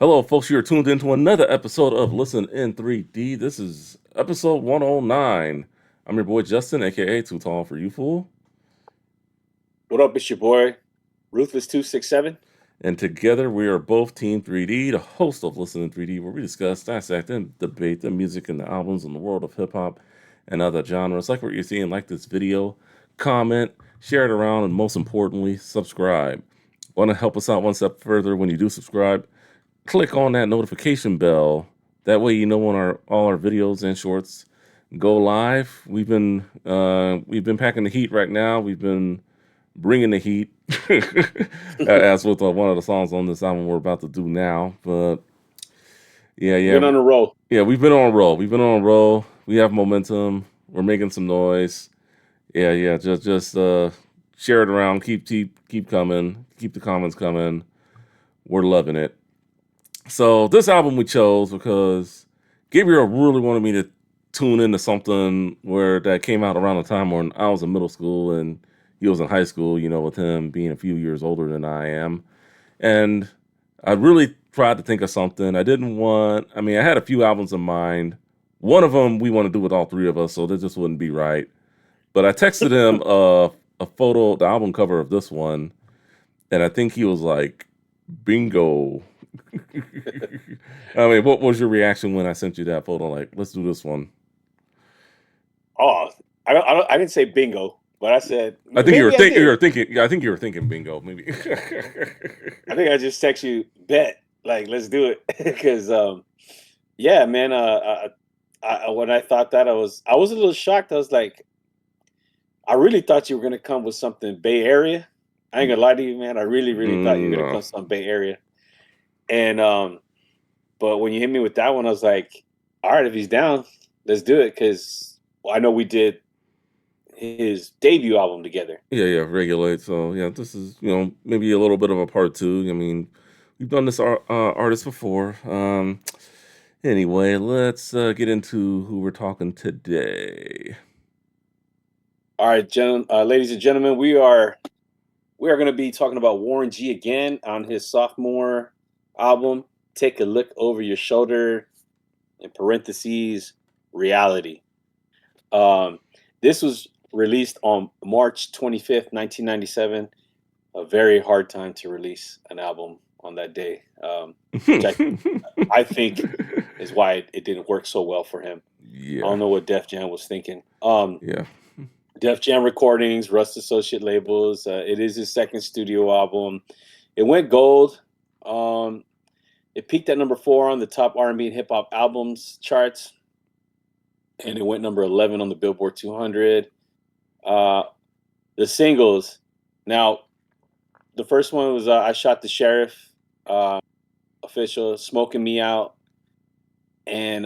Hello, folks. You're tuned into another episode of Listen in 3D. This is episode 109. I'm your boy Justin, aka Too Tall for You Fool. What up, it's your boy, Ruthless267. And together we are both Team 3D, the host of Listen in 3D, where we discuss, dissect, and debate the music and the albums in the world of hip hop and other genres. Like what you're seeing, like this video, comment, share it around, and most importantly, subscribe. Want to help us out one step further when you do subscribe? Click on that notification bell. That way you know when all our videos and shorts go live. We've been packing the heat right now. We've been bringing the heat, as with one of the songs on this album we're about to do now. But Been on a roll. yeah, we've been on a roll. We've been on a roll. We have momentum. We're making some noise. Yeah. Just share it around. Keep coming. Keep the comments coming. We're loving it. So this album we chose because Gabriel really wanted me to tune into something where that came out around the time when I was in middle school and he was in high school, with him being a few years older than I am. And I really tried to think of something. I had a few albums in mind. One of them we want to do with all three of us, so that just wouldn't be right. But I texted him a photo, the album cover of this one, and I think he was like, bingo. What was your reaction when I sent you that photo? Like, let's do this one. Oh, I didn't say bingo, but I said I think maybe I did. thinking. Yeah, I think you were thinking bingo. Maybe. I think I just text you bet, like let's do it, because yeah, man. When I thought that I was a little shocked. I was like, I really thought you were gonna come with something Bay Area. I ain't gonna lie to you, man. I really thought you were gonna come No. with some Bay Area, and but when you hit me with that one, I was like, all right, if he's down, let's do it. Because I know we did his debut album together. Yeah. Regulate. So yeah, this is maybe a little bit of a part two. We've done this artist before. Anyway, let's get into who we're talking today. All right, ladies and gentlemen, we are going to be talking about Warren G again on his sophomore album. Take a look over your shoulder. In parentheses, reality. This was released on March 25th, 1997. A very hard time to release an album on that day, which I think is why it didn't work so well for him. I Yeah. don't know what Def Jam was thinking. Yeah. Def Jam Recordings, Rust Associate Labels. It is his second studio album. It went gold. It peaked at number 4 on the top R&B and hip hop albums charts, and it went number 11 on the Billboard 200. The singles. Now, the first one was "I Shot the Sheriff," official, "Smoking Me Out," and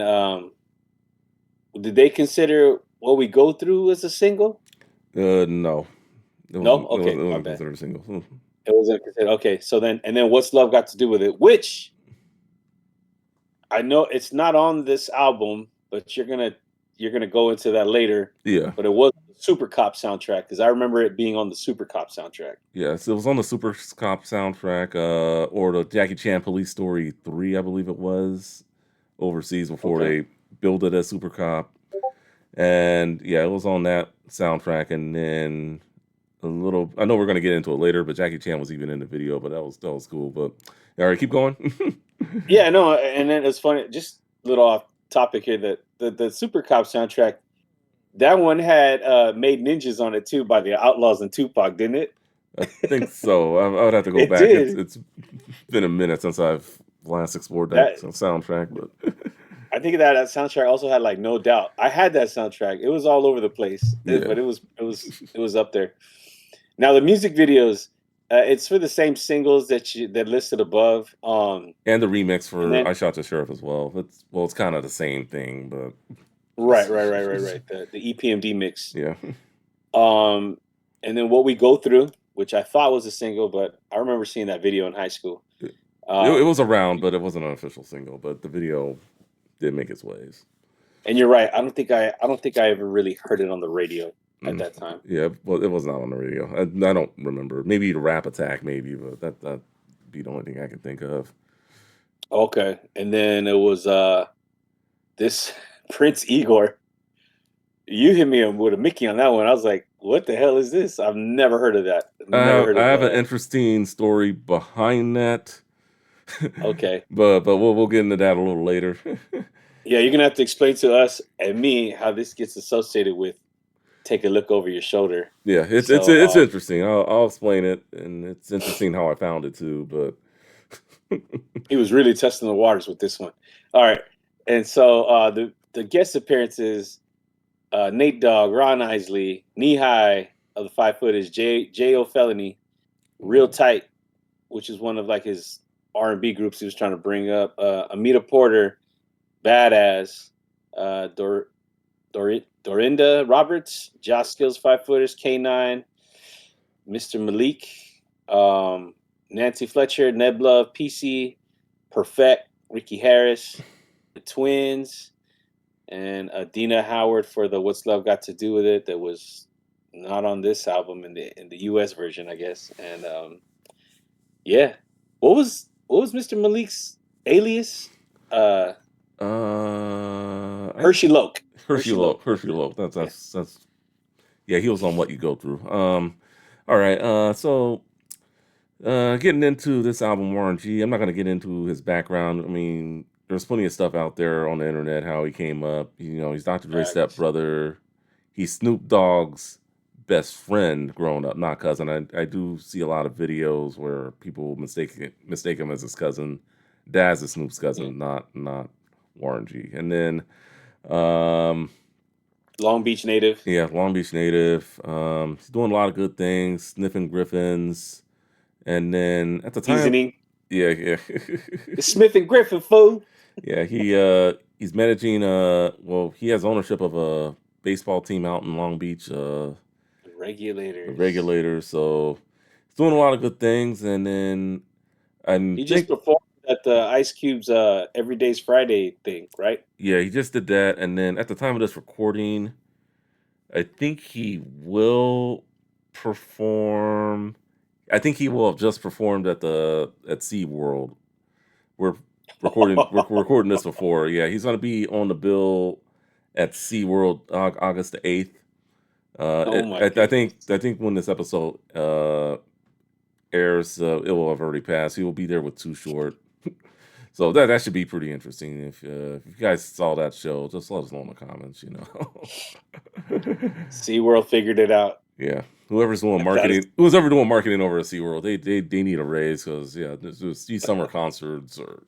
did they consider "What We Go Through" as a single? No. No. It Okay, my wasn't bad. considered a single. It wasn't considered. Okay, so then "What's Love Got to Do with It?" Which I know it's not on this album, but you're gonna go into that later. Yeah. But it was the Super Cop soundtrack because I remember it being on the Super Cop soundtrack. Yes, it was on the Super Cop soundtrack, or the Jackie Chan Police Story 3, I believe it was, overseas before Okay. they built it as Super Cop. And yeah, it was on that soundtrack. And then I know we're gonna get into it later, but Jackie Chan was even in the video, but that was cool. But all right, keep going. Yeah, no, and then it's funny. Just a little off topic here. That the Super Cop soundtrack, that one had "Made Ninjas" on it too by the Outlaws and Tupac, didn't it? I think so. I would have to go It back. It's did. it's been a minute since I've last explored that That soundtrack, but I think that soundtrack also had like "No Doubt." I had that soundtrack. It was all over the place, yeah. but it was up there. Now the music videos, it's for the same singles that listed above. And the remix And for then I Shot the Sheriff as well. It's kind of the same thing, but right. The EPMD mix. yeah. Um, and then "What We Go Through," which I thought was a single, but I remember seeing that video in high school. It Um, was around, but it wasn't an official single. But the video did make its ways. and you're right. I don't think I ever really heard it on the radio at Mm. that time. Yeah, well, it was not on the radio. I don't remember. Maybe the Rap Attack, maybe, but that'd be the only thing I can think of. Okay, and then it was this Prince Igor. You hit me with a Mickey on that one. I was like, "What the hell is this?" I've never heard of that. Never heard I of have an interesting story behind that, Okay, but we'll get into that a little later. yeah, you're gonna have to explain to us and me how this gets associated with take a look over your shoulder. Yeah, So, it's interesting. I'll explain it, and it's interesting how I found it too. But he was really testing the waters with this one. All right, and so the guest appearances: Nate Dogg, Ron Isley, Knee High of the 5 Foot is J.O. Felony, Real Tight, which is one of like his R&B groups he was trying to bring up. Amita Porter, Badass, Dorinda Roberts, Josh Skills 5 Footers, K9, Mr. Malik, Nancy Fletcher, Nebla, PC, Perfect, Ricky Harris, the Twins, and Dina Howard for the What's Love Got to Do with It. That was not on this album in the US version, I guess. And yeah, what was Mr. Malik's alias? Uh, uh, I, Hershey Loke. Hershey Hershey Low, Loke. Hershey Low. Yeah. That's yeah. He was on What You Go Through. All right. So getting into this album, Warren G. I'm not gonna get into his background. I mean, there's plenty of stuff out there on the internet how he came up. You know, he's Dr. Dre's Facts. stepbrother. He's Snoop Dogg's best friend growing up, not cousin. I do see a lot of videos where people mistake him as his cousin. Daz is Snoop's Mm. cousin, not Warren G. And then um Long Beach native. yeah, Long Beach native. He's doing a lot of good things, sniffing griffins. And then at the time, Seasoning. yeah. The Smith and Griffin fool. Yeah, he's managing well, he has ownership of a baseball team out in Long Beach, The the Regulators. Regulators. So he's doing a lot of good things, and then I He just think performed at the Ice Cube's Every Day's Friday thing, right? yeah, he just did that. And then at the time of this recording, I think he will perform. I think he will have just performed at SeaWorld. We're we're recording this before. Yeah, he's gonna be on the bill at SeaWorld August the 8th. Oh my goodness. I think when this episode airs, it will have already passed. He will be there with Too Short. So that should be pretty interesting. If you guys saw that show, just let us know in the comments. You know. SeaWorld figured it out. Yeah, whoever's doing That is marketing, who's ever doing marketing over at SeaWorld, they need a raise because yeah, these summer concerts or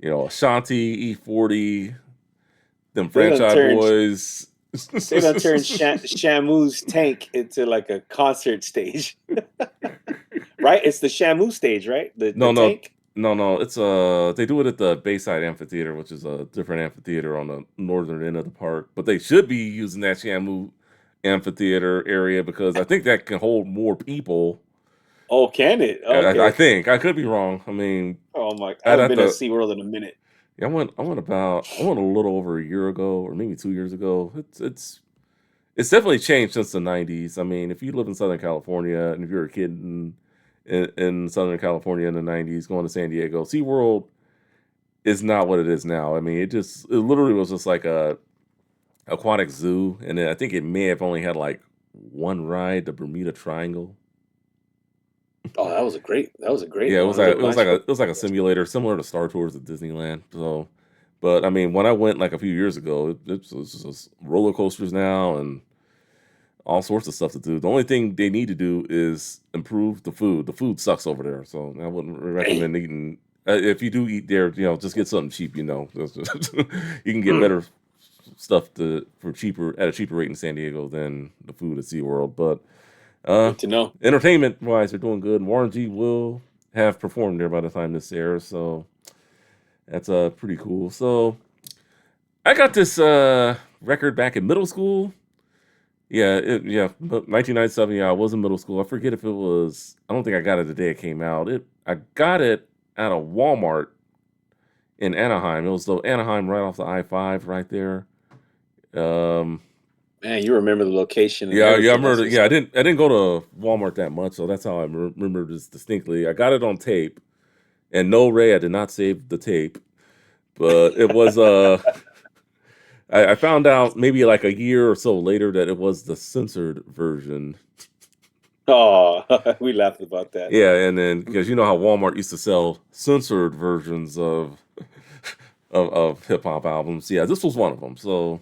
Ashanti, E40, them they done franchise turned boys. they done turned Shamu's tank into like a concert stage. Right? It's the Shamu stage, right? The No, no, tank? no. It's they do it at the Bayside Amphitheater, which is a different amphitheater on the northern end of the park. But they should be using that Shamu amphitheater area because I think that can hold more people. Oh, can it? I Okay. think I could be wrong. I mean, Oh my, I I'd haven't have been at to. SeaWorld in a minute. Yeah, I went a little over a year ago, or maybe 2 years ago. It's definitely changed since the '90s. I mean, if you live in Southern California and if you're a kid in Southern California in the '90s going to San Diego, SeaWorld is not what it is now. I mean, it literally was just like a aquatic zoo, and then I think it may have only had like one ride, the Bermuda Triangle. Oh, that was a great Yeah, one. A little nice one. it was like a simulator similar to Star Tours at Disneyland. So, but I mean, when I went like a few years ago, it was just roller coasters now and all sorts of stuff to do. The only thing they need to do is improve the food. The food sucks over there, so I wouldn't Damn. recommend eating. If you do eat there, just get something cheap. You can get better stuff for cheaper at a cheaper rate in San Diego than the food at SeaWorld. But uh, Good to know. entertainment wise, they're doing good. Warren G will have performed there by the time this airs, so that's pretty cool. So I got this record back in middle school. Yeah, 1997. Yeah, I was in middle school. I forget if it was. I don't think I got it the day it came out. I got it at a Walmart in Anaheim. It was the Anaheim right off the I-5 right there. Man, you remember the location and Yeah, I everything. That's remember. what's Yeah, up. I didn't go to Walmart that much, so that's how I remember this distinctly. I got it on tape, And no, Ray, I did not save the tape, but it was I found out maybe like a year or so later that it was the censored version. Oh, we laughed about that. Yeah, and then because you know how Walmart used to sell censored versions of of hip hop albums. Yeah, this was one of them. So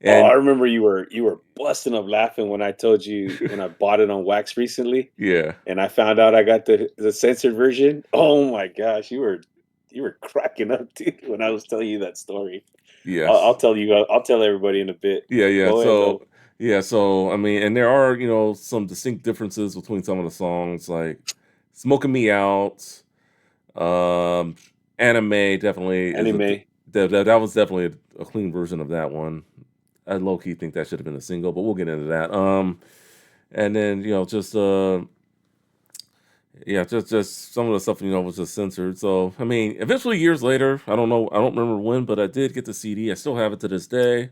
Oh, I and remember you were busting up laughing when I told you when I bought it on wax recently, yeah, and I found out I got the censored version. Oh my gosh, you were cracking up, dude, when I was telling you that story. I'll yes, tell you. I'll tell everybody in a bit. yeah, yeah. Go ahead though. So yeah, so I mean, and there are some distinct differences between some of the songs, like "Smoking Me Out." Um, Anime definitely is Anime. that was definitely a clean version of that one. I low key think that should have been a single, but we'll get into that. And then just yeah, just some of the stuff was just censored. So I mean, eventually years later, I don't know, I don't remember when, but I did get the CD. I still have it to this day.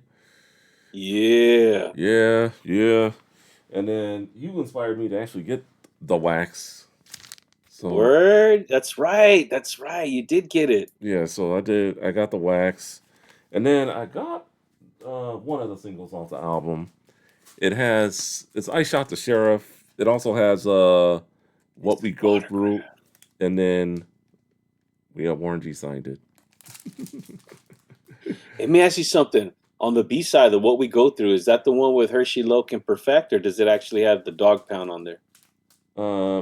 Yeah. Yeah, yeah. And then you inspired me to actually get the wax. So Word. That's right. That's right. You did get it. yeah, so I did. I got the wax, and then I got one of the singles off the album. It's "I Shot the Sheriff." It also has It's "What the We Go Through," autograph. and then we have Warren G signed it. Let me ask you something. On the B side of What We Go Through, is that the one with Hershey Loke and Perfect, or does it actually have the Dog Pound on there?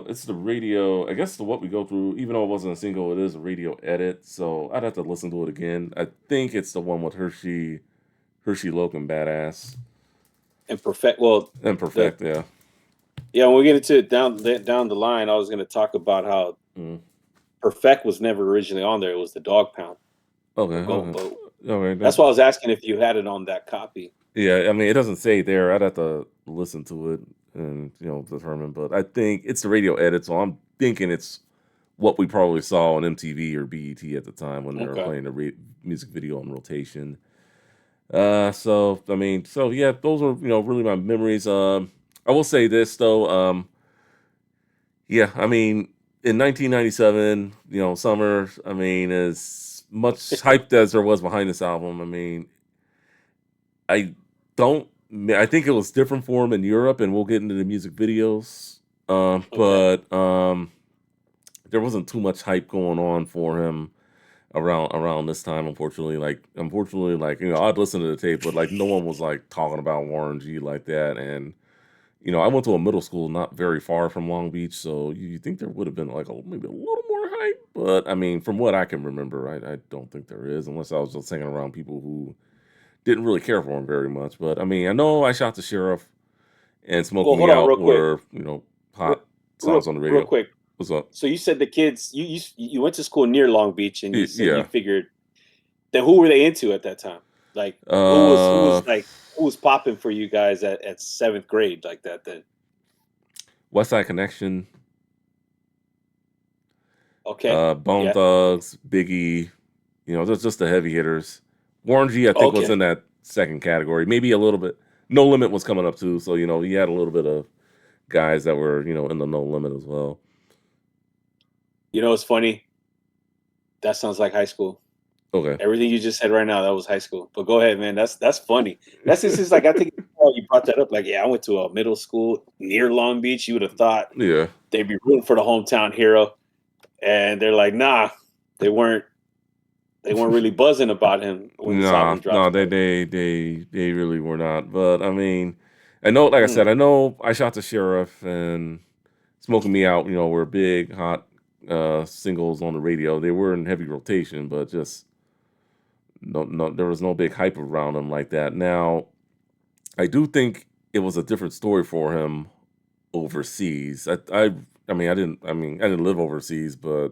It's the radio. I guess the "What We Go Through," even though it wasn't a single, it is a radio edit. So I'd have to listen to it again. I think it's the one with Hershey Logan Badass And Perfect, well, and the Perfect. Yeah. yeah, when we get into it down the line, I was going to talk about how Mm. Perfect was never originally on there. It was the Dog Pound Okay. or Goat Okay. Boat. Okay. That's why I was asking if you had it on that copy. Yeah, I mean, it doesn't say there. I'd have to listen to it and determine. But I think it's the radio edit, so I'm thinking it's what we probably saw on MTV or BET at the time when they were Okay. playing the music video on rotation. So I mean, so yeah, those are really my memories. I will say this though. Yeah, I mean, in 1997, summer. I mean, as much hype as there was behind this album, I mean, I don't. I think it was different for him in Europe, and we'll get into the music videos. Okay. But there wasn't too much hype going on for him around this time. Unfortunately, like I'd listen to the tape, but like no one was like talking about Warren G like that. And I went to a middle school not very far from Long Beach, so you think there would have been like maybe a little more hype. But I mean, from what I can remember, I don't think there is, unless I was just hanging around people who didn't really care for him very much. But I mean, I know "I Shot the Sheriff" and Well, "Smoking Me hold on, Out" real quick. were Real, hot songs on the real radio. quick. What's up? So you said the kids you went to school near Long Beach, and you said you Yeah. figured that who were they into at that time? Like Uh, who was popping for you guys at seventh grade like that then? West Side Connection, Okay. Bone Yeah. Thugs, Biggie. Just the heavy hitters. Warren G, I think, was Okay. in that second category. Maybe a little bit. No Limit was coming up too, so he had a little bit of guys that were in the No Limit as well. You know, it's funny. That sounds like high school. Okay. Everything you just said right now, that was high school. But go ahead, man. That's funny. That's just like I think you brought that up. Like, yeah, I went to a middle school near Long Beach. You would have thought Yeah. they'd be rooting for the hometown hero, and they're like, nah, they weren't. They weren't really buzzing about him when this Nah, album no, dropped. they really were not. But I mean, I know, like I said, Mm, I know "I Shot the Sheriff" and "Smoking Me Out," were big hot singles on the radio. They were in heavy rotation, but just no, there was no big hype around them like that. Now, I do think it was a different story for him overseas. I didn't live overseas, but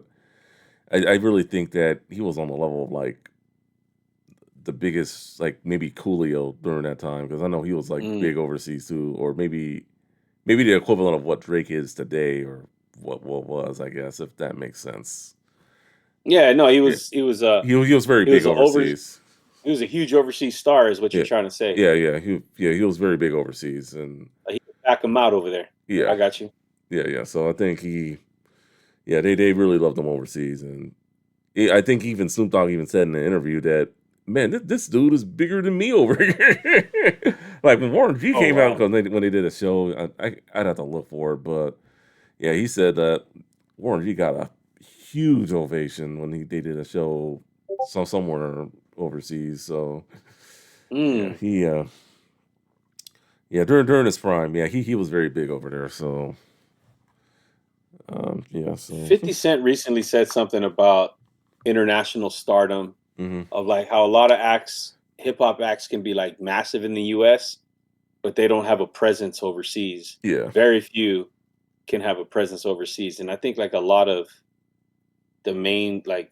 I really think that he was on the level of like the biggest, like maybe Coolio during that time, because I know he was like mm. big overseas too, or maybe the equivalent of what Drake is today, or what was, I guess, if that makes sense. Yeah, no, he Yeah, was he was he was very he big was a over overseas. he was a huge overseas star, is what you're Yeah, trying to say. he was very big overseas, and He could back him out over there. yeah, I got you. yeah. So I think Yeah, they really loved him overseas, and I think even Snoop Dogg even said in the interview that, man, this dude is bigger than me over here. Like when Warren G Oh came out, wow. because when they did a show, I'd have to look for it, but yeah, he said that Warren G got a huge ovation when they did a show somewhere overseas. So yeah, Mm. yeah, during his prime, yeah, he was very big over there. So yeah, so 50 Cent recently said something about international stardom, hmm of like how a lot of acts, hip hop acts, can be like massive in the US, but they don't have a presence overseas. yeah, Very few can have a presence overseas. And I think like a lot of the main like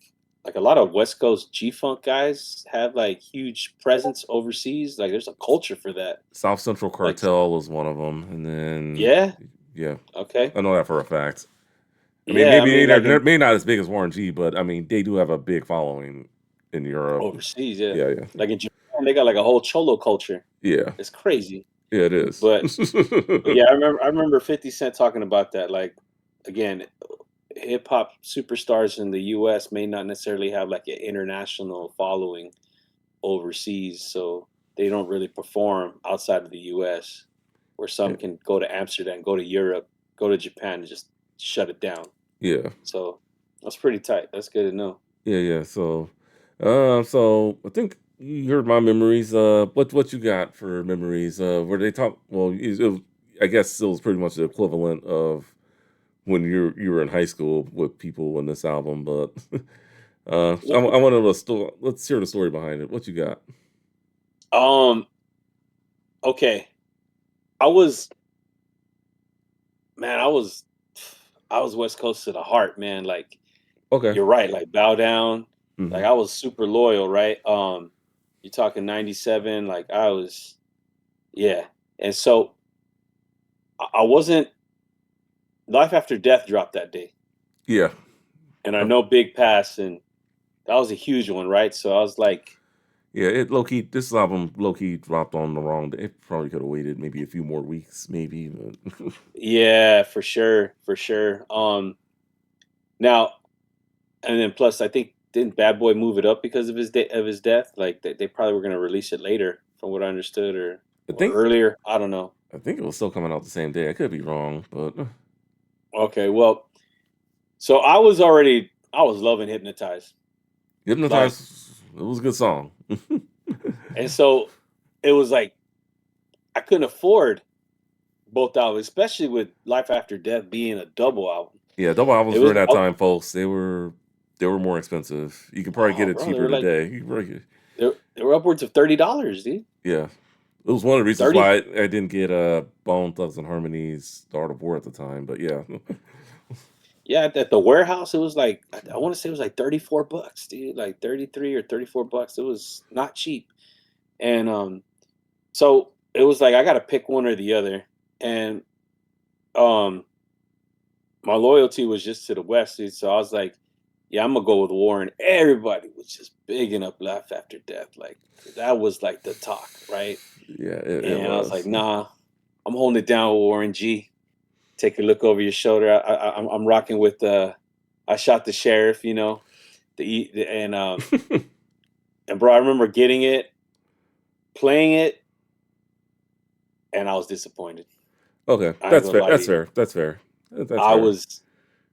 a lot of West Coast G Funk guys have like huge presence overseas. Like there's a culture for that. South Central Like Cartel was one of them, and then yeah, yeah, okay. I know that for a fact. I mean, Yeah, I mean like in maybe not as big as Warren G, but I mean, they do have a big following in Europe. overseas, yeah. Yeah, yeah, Like in Japan, they got like a whole cholo culture. yeah, It's crazy. yeah. It is. But yeah, I remember 50 Cent talking about that. Like again, hip hop superstars in the US may not necessarily have like an international following overseas, so they don't really perform outside of the US, where yeah, some can go to Amsterdam, go to Europe, go to Japan and just shut it down. yeah, So that's pretty tight. That's good to know. yeah, yeah. So I think you heard my memories. What you got for memories? Where they talk? Well, I guess it was pretty much the equivalent of when you were in high school with people in this album, but I wanted to let's hear the story behind it. What you got? Um okay. I was man, I was West Coast to the heart, man. Like Okay. you're right, like Bow Down. hmm Like I was super loyal, right? You're talking 97, like I was yeah. And so I wasn't Life After Death dropped that day. Yeah. And I Uh, know Big Pass, and that was a huge one, right? So I was like, yeah, it low key. This album low key dropped on the wrong day. It probably could have waited maybe a few more weeks, maybe. But yeah, for sure, for sure. Now and then plus I think didn't Bad Boy move it up because of his death? Like they probably were gonna release it later, from what I understood, I or think earlier. I don't know. I think it was still coming out the same day. I could be wrong, but Okay, well, so I was loving Hypnotize. Like, Hypnotized. It was a good song. and so it was like I couldn't afford both albums, especially with Life After Death being a double album. Yeah, double It albums was during that time, folks. They were more expensive. You could probably get oh it bro, cheaper today. You could probably they were upwards of $30, dude. yeah. It was one of the reasons 30 why I didn't get Bone Thugs and Harmony's The Art of War at the time. But yeah, Yeah, at the warehouse, it was like I want to say it was like $34, dude, like 33 or $34. It was not cheap. And so it was like I gotta pick one or the other. And um my loyalty was just to the West, dude. So I was like, yeah, I'm gonna go with Warren. Everybody was just bigging up Life After Death. Like that was like the talk, right? yeah, it And I was like, was. nah, I'm holding it down with Warren G. Take a look over your shoulder. I'm rocking with I shot the sheriff, and bro, I remember getting it, playing it, and I was disappointed. Okay, I ain't that's gonna fair. lie to That's you. fair. That's fair. That's I fair. was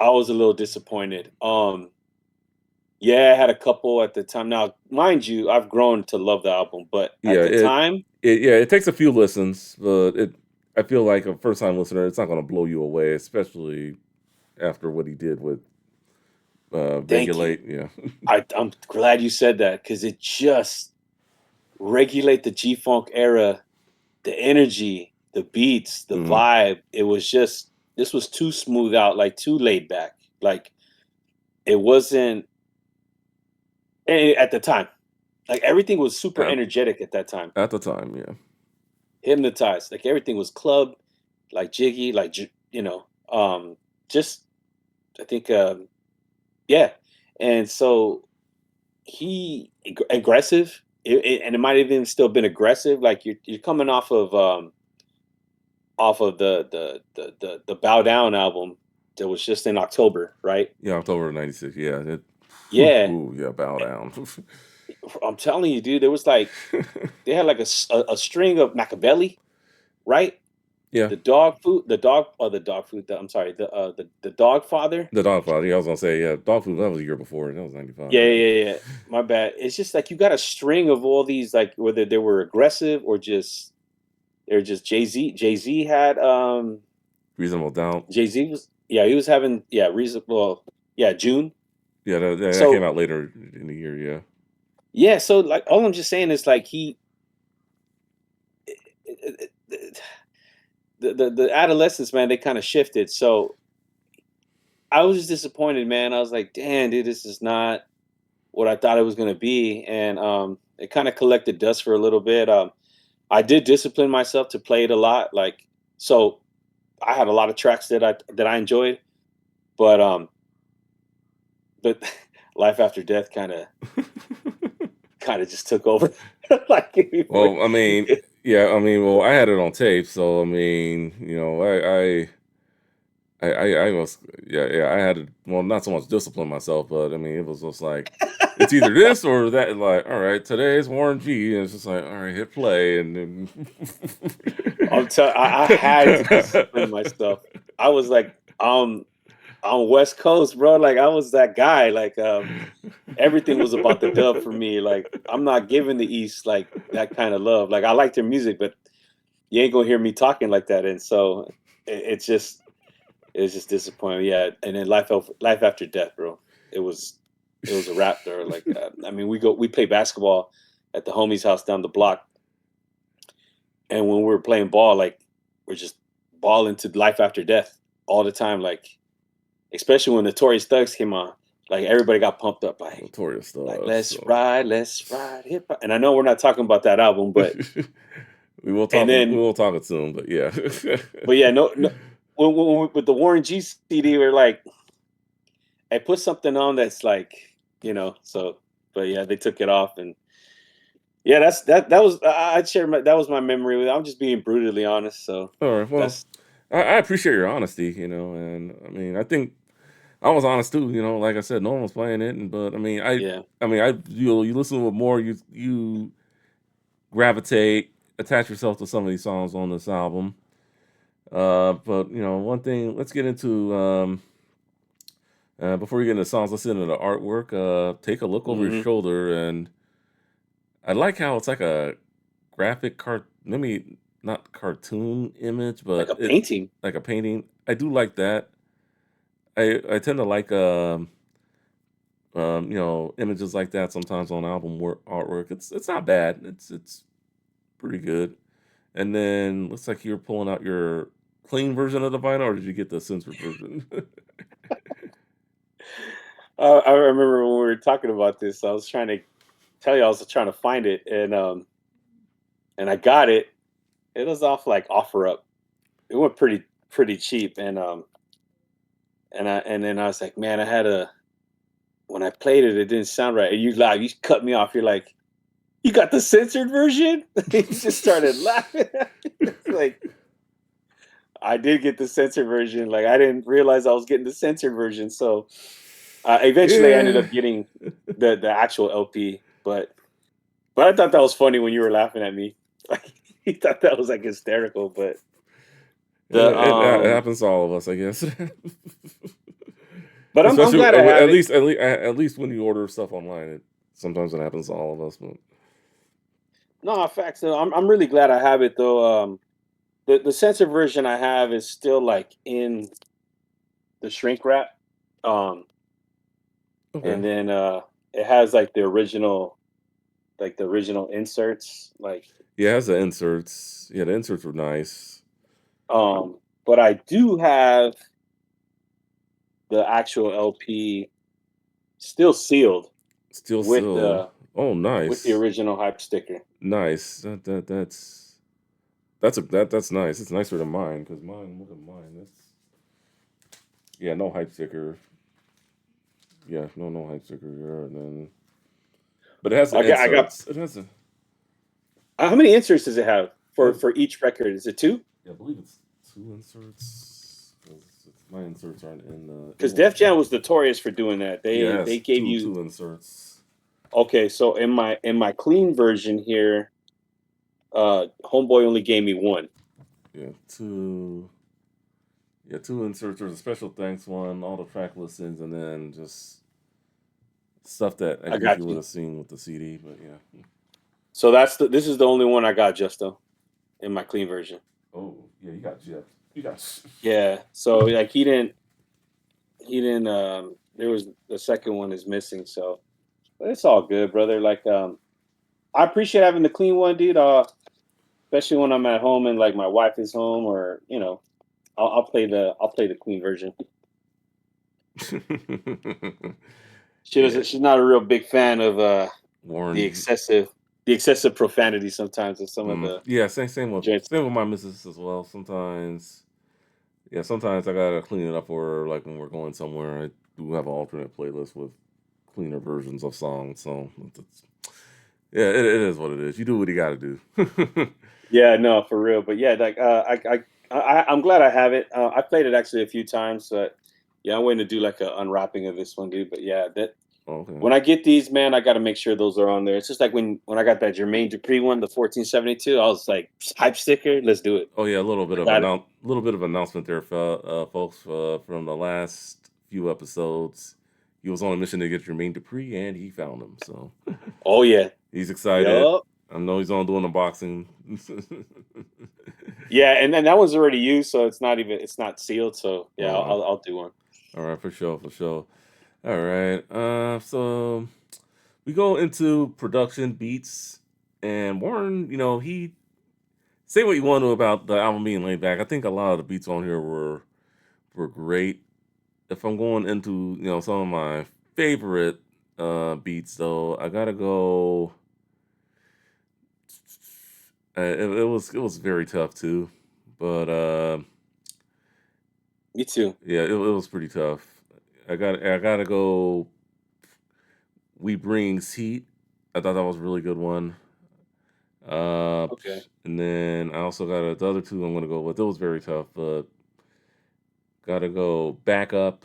I was a little disappointed. Yeah, I had a couple at the time. Now, mind you, I've grown to love the album, but at Yeah, the time, it takes a few listens, but it I feel like a first time listener, it's not going to blow you away, especially after what he did with thank you. Regulate. Yeah, I'm glad you said that because it just regulate the G Funk era, the energy, the beats, the hmm vibe. It was just this was too smooth out, like too laid back. Like it wasn't at the time. Like everything was super at energetic at that time. at the time, yeah, Hypnotized. Like everything was club, like jiggy, like just I think yeah. And so aggressive, and it might have even still been aggressive. Like you're coming off of the Bow Down album, that was just in October, right? Yeah, October '96. Yeah, Yeah, yeah, bow down. I'm telling you, dude, there was like they had like a string of Machiavelli, right? Yeah, The dog food. I'm sorry, the dog father. the Dogfather. Yeah, I was gonna say, yeah, Dog Food. That was a year before. That was '95. Yeah, yeah, yeah. My bad. It's just like you got a string of all these, like whether they were aggressive or just they're just Jay Z. Jay Z had Reasonable Doubt. Jay Z was he was having reasonable June. Yeah, that came So out later in the year. Yeah. yeah, so like all I'm just saying is like the adolescence, man, they kind of shifted. So I was just disappointed, man. I was like, damn, dude, this is not what I thought it was gonna be. And it kind of collected dust for a little bit. I did discipline myself to play it a lot. Like so I had a lot of tracks that I enjoyed, but but Life After Death kind of just took over. Like Well, I mean, yeah, I mean, well, I had it on tape, so I mean, I was, yeah, I had to, well, not so much discipline myself, but I mean, it was just like, it's either this or that. Like, all right, today's Warren G, and it's just like, all right, hit play, and then. I had to discipline myself. I was like, on West Coast, bro. Like I was that guy. Like everything was about the dub for me. Like I'm not giving the East like that kind of love. Like I like their music, but you ain't gonna hear me talking like that. And so it's just disappointing. Yeah. And then Life After Death, bro. It was a wrap there. Like I mean, we play basketball at the homie's house down the block, and when we were playing ball, like we're just balling to Life After Death all the time. Like especially when Notorious Thugs came on, like everybody got pumped up by Notorious like stuff. let's So. ride, hip hop. And I know we're not talking about that album, but we will talk. and We then will talk it soon, but yeah. but yeah, no with the Warren G CD, we're like, I put something on that's like, so but yeah, they took it off and yeah, that was I'd share that was my memory with. I'm just being brutally honest, so All right. Well, that's I appreciate your honesty, and I mean, I think I was honest too. Like I said, no one was playing it, but I mean, yeah. you listen to it more, you gravitate, attach yourself to some of these songs on this album. But one thing, let's get into before we get into songs, let's get into the artwork. Take a look over your Hmm. shoulder, and I like how it's like a graphic maybe not cartoon image, Like but a it painting. like a painting. I do like that. I tend to like images like that sometimes on album artwork. It's not bad. It's pretty good. And then looks like you're pulling out your clean version of the vinyl, or did you get the censored version? I remember when we were talking about this, I was trying to tell you I was trying to find it, and I got it. It was off like OfferUp. It went pretty cheap, and then I was like, man, I had a when I played it, it didn't sound right. And you cut me off. You're like, you got the censored version? You just started laughing. It's like I did get the censored version. Like I didn't realize I was getting the censored version. So eventually, I ended Yeah. up getting the actual LP. But I thought that was funny when you were laughing at me. Like you thought that was like hysterical. But the It happens to all of us, I guess. but I'm Especially glad I have it. at least when you order stuff online, sometimes it happens to all of us. But No, facts. So I'm really glad I have it though. The censored version I have is still like in the shrink wrap. Um, okay, and then it has like the original inserts. Like yeah, it has the inserts. Yeah, the inserts were nice. but I do have the actual LP still sealed Still with sealed. the Oh, nice, original hype sticker. nice. That's nice. It's nicer than mine because mine. Look at mine. No hype sticker. Yeah, no hype sticker here. And then, but it has the I got inserts. It has a. how many inserts does it have It has, for each record? Is it two? yeah, I believe it's two inserts. My inserts aren't in the. Because Def Jam was notorious for doing that. They Yes, gave two you two inserts. okay. So in my clean version here, Homeboy only gave me one. Yeah, two. Yeah, two inserts. There's a special thanks one, all the track listings, and then just stuff that I I guess you got would you. have seen with the CD. But yeah. So this is the only one I got, Justo, in my clean version. Oh yeah, you got Jeff. You got. Yeah. So like he didn't there was the second one is missing, so but it's all good, brother. Like I appreciate having the clean one, dude. Especially when I'm at home and like my wife is home, or I'll play the clean version. She Yeah, doesn't. She's not a real big fan of the Warren. excessive the excessive profanity sometimes of some of the Yeah, same with joints. my missus as well. Sometimes, yeah, sometimes I gotta clean it up for like when we're going somewhere. I do have an alternate playlist with cleaner versions of songs. So yeah, it is what it is. You do what you got to do. Yeah, no, for real. But yeah, like I'm glad I have it. I played it actually a few times, but yeah, I'm waiting to do like a unwrapping of this one, dude. But yeah, that Okay. when I get these, man, I got to make sure those are on there. It's just like when I got that Jermaine Dupri one, the 1472. I was like, hype sticker, let's do it. Oh yeah, a little bit I of got it. little bit of announcement there, folks, from the last few episodes. He was on a mission to get Jermaine Dupri, and he found him. So Oh yeah, he's excited. yup. I know he's on doing unboxing. Yeah, and then that one's already used, so it's not sealed. So yeah, All right, I'll do one. all right, for sure, for sure. All right, so we go into production beats, and Warren, he say what you want to about the album being laid back. I think a lot of the beats on here were great. If I'm going into some of my favorite beats, though, I gotta go. It was very tough too, but Me too. yeah, it was pretty tough. I gotta go. We Brings Heat. I thought that was a really good one. Uh, Okay. and then I also got the other two I'm gonna go with. It was very tough, but gotta go Back Up.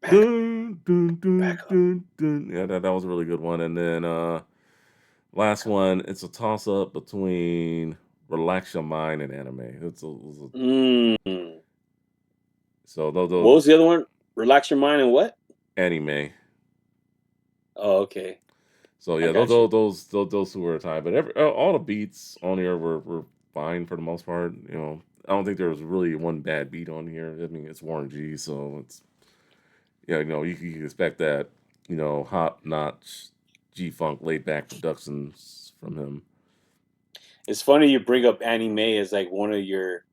Back Dun, dun, back dun, up. dun, dun. Yeah, that was a really good one. And then last one, it's a toss up between Relax Your Mind and Anime. Mm. So those What was the other one? Relax your mind and what? anime. Oh, okay. So I yeah, got you. those two were a tie. But all the beats on here were fine for the most part. I don't think there was really one bad beat on here. I mean, it's Warren G, so it's you can expect that. Hop notch G funk laid back productions from him. It's funny you bring up anime as like one of your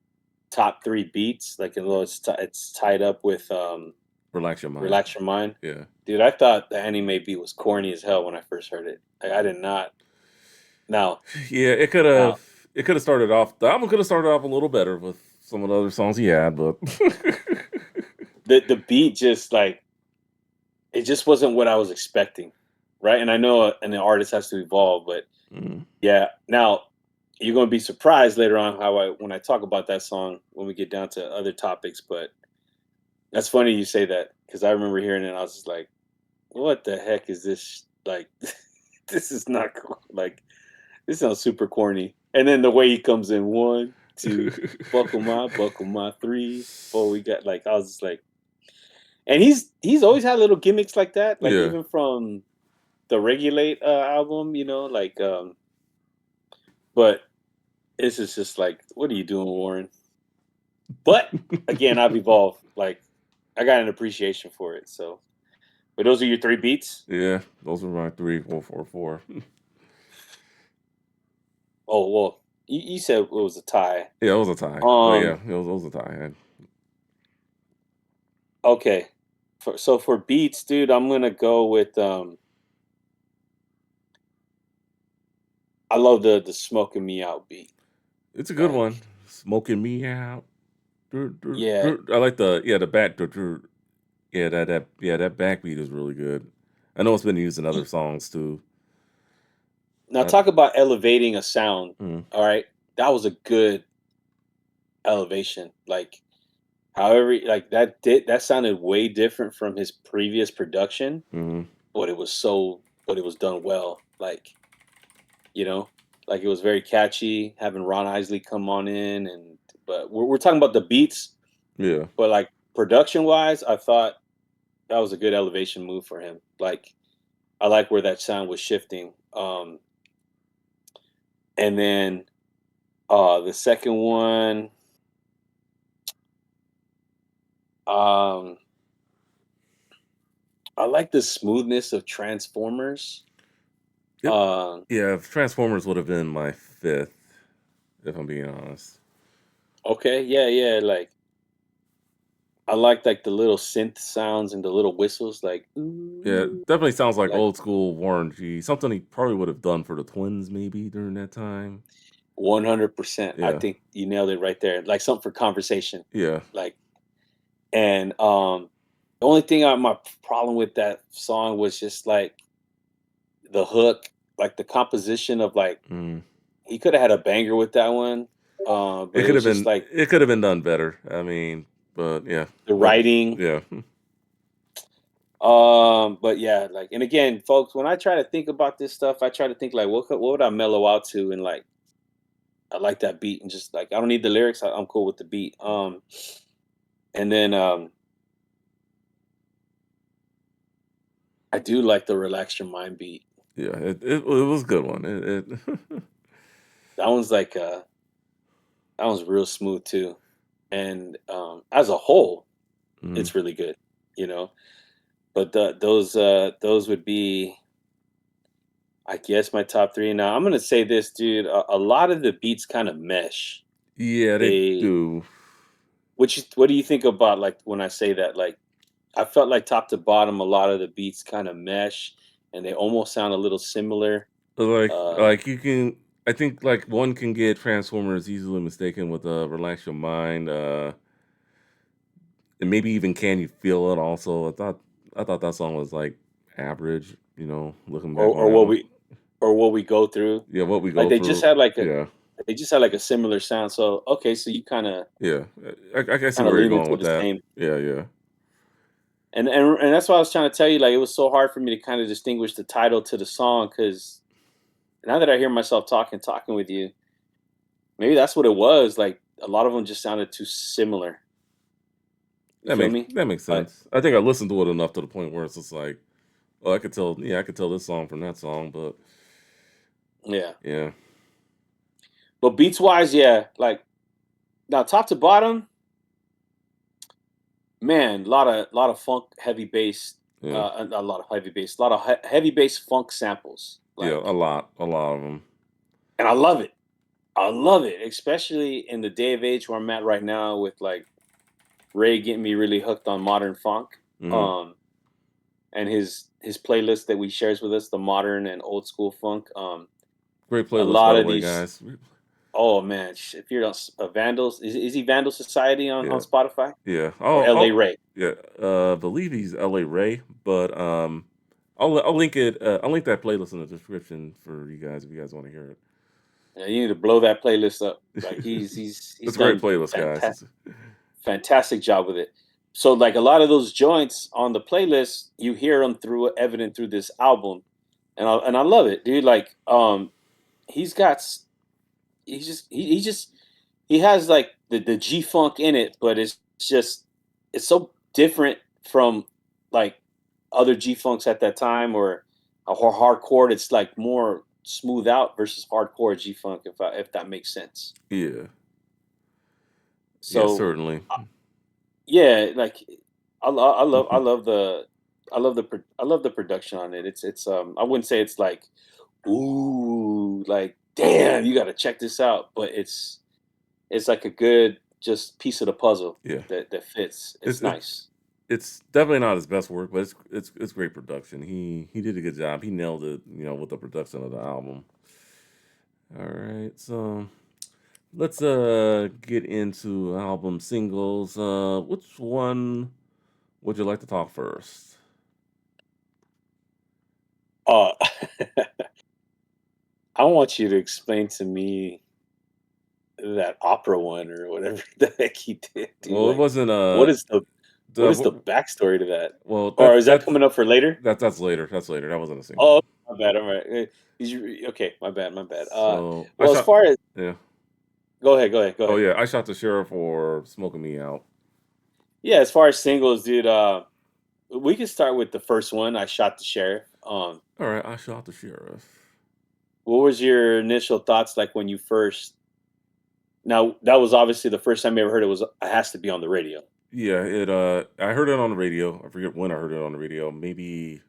top three beats. Like although it's tied up with Relax your mind. Relax Your Mind. Yeah. Dude, I thought the anime beat was corny as hell when I first heard it. I did not. Now, Yeah, now it could have started off the album could have started off a little better with some of the other songs he had, but the beat just like it just wasn't what I was expecting, right? And I know an artist has to evolve, but Mm. yeah. Now you're gonna be surprised later on how when I talk about that song when we get down to other topics. But that's funny you say that because I remember hearing it and I was just like, "What the heck is this? Like, this is not cool. Like, this sounds super corny." And then the way he comes in, one, two, buckle my three, four. We got like I was just like, and he's always had little gimmicks like that, like Yeah. even from the Regulate album, like but this is just like, what are you doing, Warren? But again, I've evolved. Like I got an appreciation for it. So, but those are your three beats. Yeah, those were my 3, 4, 4, 4. Oh well, you said it was a tie. Yeah, it was a tie. But yeah, Um, it was a tie. okay. For beats, dude, I'm gonna go with I love the smoking me out beat. It's a good Like, one. Smoking me out. yeah. I like the back. Yeah, that backbeat is really good. I know it's been used in other E- songs too. Now Uh, talk about elevating a sound. mm, All right, that was a good elevation. Like However, like that sounded way different from his previous production, Hmm. but it was done well. Like, you know, like it was very catchy, having Ron Isley come on in, and but we're talking about the beats, Yeah. but like production wise, I thought that was a good elevation move for him. Like I like where that sound was shifting. And then the second one, um, I like the smoothness of Transformers. Yep. Um, Yeah. Transformers would have been my fifth, if I'm being honest. okay, yeah, yeah, I like the little synth sounds and the little whistles, like Yeah, ooh, definitely sounds like like old school Warren G. Something he probably would have done for the Twins maybe during that time. 100%. I Yeah. think you nailed it right there. Like something for conversation. Yeah. Like, and the only thing my problem with that song was just like the hook, like the composition of like Mm. he could have had a banger with that one, but It it could was have just been like it could have been done better. I mean, but yeah. the But writing. yeah. But yeah, like, and again, folks, when I try to think about this stuff, I try to think like, what would I mellow out to, and like, I like that beat, and just like, I don't need the lyrics. I'm cool with the beat. And then I do like the relax your mind beat. Yeah, it was a good one. That one's like, that one's real smooth too, and as a whole, Mhm. it's really good, you know. But those would be, I guess, my top three. Now I'm gonna say this, dude. A lot of the beats kind of mesh. Yeah, they They do. What do you think about like when I say that? Like I felt like top to bottom, a lot of the beats kind of mesh, and they almost sound a little similar. Uh, Like you can I think like one can get Transformers easily mistaken with Relax Your Mind, and maybe even Can You Feel It also. I thought that song was like average, looking back on or that what one. we go through. Yeah, what we Like go through. Yeah. they just had like a similar sound. So okay, so you Yeah. I can see kind of where you're lean going into with the that. same. Yeah, yeah. And that's why I was trying to tell you. Like it was so hard for me to kind of distinguish the title to the song because now that I hear myself talking with you, maybe that's what it was. Like a lot of them just sounded too similar. You That feel makes me? that makes But sense. I think I listened to it enough to the point where it's just like, oh, I could tell this song from that song, but yeah. yeah. But beats wise, yeah. Like now, top to bottom, man, lot of funk, heavy bass, Yeah. a lot of heavy bass, a lot of heavy bass funk samples. Yeah, Like, a lot of them. and I love it. I love it, especially in the day of age where I'm at right now with like Ray getting me really hooked on modern funk. Mhm. Um, and his playlist that we shares with us, the modern and old school funk. Great A playlist, by lot the of way, these. guys. Oh man, if you're on Vandals, is he Vandal Society on Yeah, Spotify yeah. or L.A. Ray? Yeah. Believe he's L.A. Ray, but I'll link it. I'll link that playlist in the description for you guys if you guys want to hear Yeah, you need to blow that playlist up. Like it. he's It's a great done playlist, guys. fantastic job with it. So like a lot of those joints on the playlist, you hear them through evident through this album, and I love it, dude. Like he's got he just he has like the G funk in it, but it's just it's so different from like other G funks at that time or a hardcore. It's like more smooth out versus hardcore G funk, if that makes sense. Yeah, yeah, So certainly. yeah, like I love the I love the production on it. It's I wouldn't say it's like ooh like damn you got to check this out, but it's like a good just piece of the puzzle Yeah, that fits. it's It's it's nice. it's definitely not his best work, but it's great production. He did a good job. He nailed it, with the production of the album. All right, so let's get into album singles. Which one would you like to talk first? Uh, I want you to explain to me that opera one or whatever the heck he did, dude. Well, it Like, wasn't what is the what the is the backstory to that? well Or is that coming up for later? that's later. That's later. That wasn't a single. Oh, my bad. All right. Okay, my bad. My bad. So I Well, as shot. far as Yeah. go ahead, go ahead, go Oh ahead. yeah, I shot the sheriff for smoking me out. Yeah, as far as singles, dude. We can start with the first one. I shot the sheriff. All right, I shot the sheriff. What was your initial thoughts like when you first? Now that was obviously the first time you ever heard it. Was it has to be on the radio. Yeah, it. I heard it on the radio. I forget when I heard it on the radio. Maybe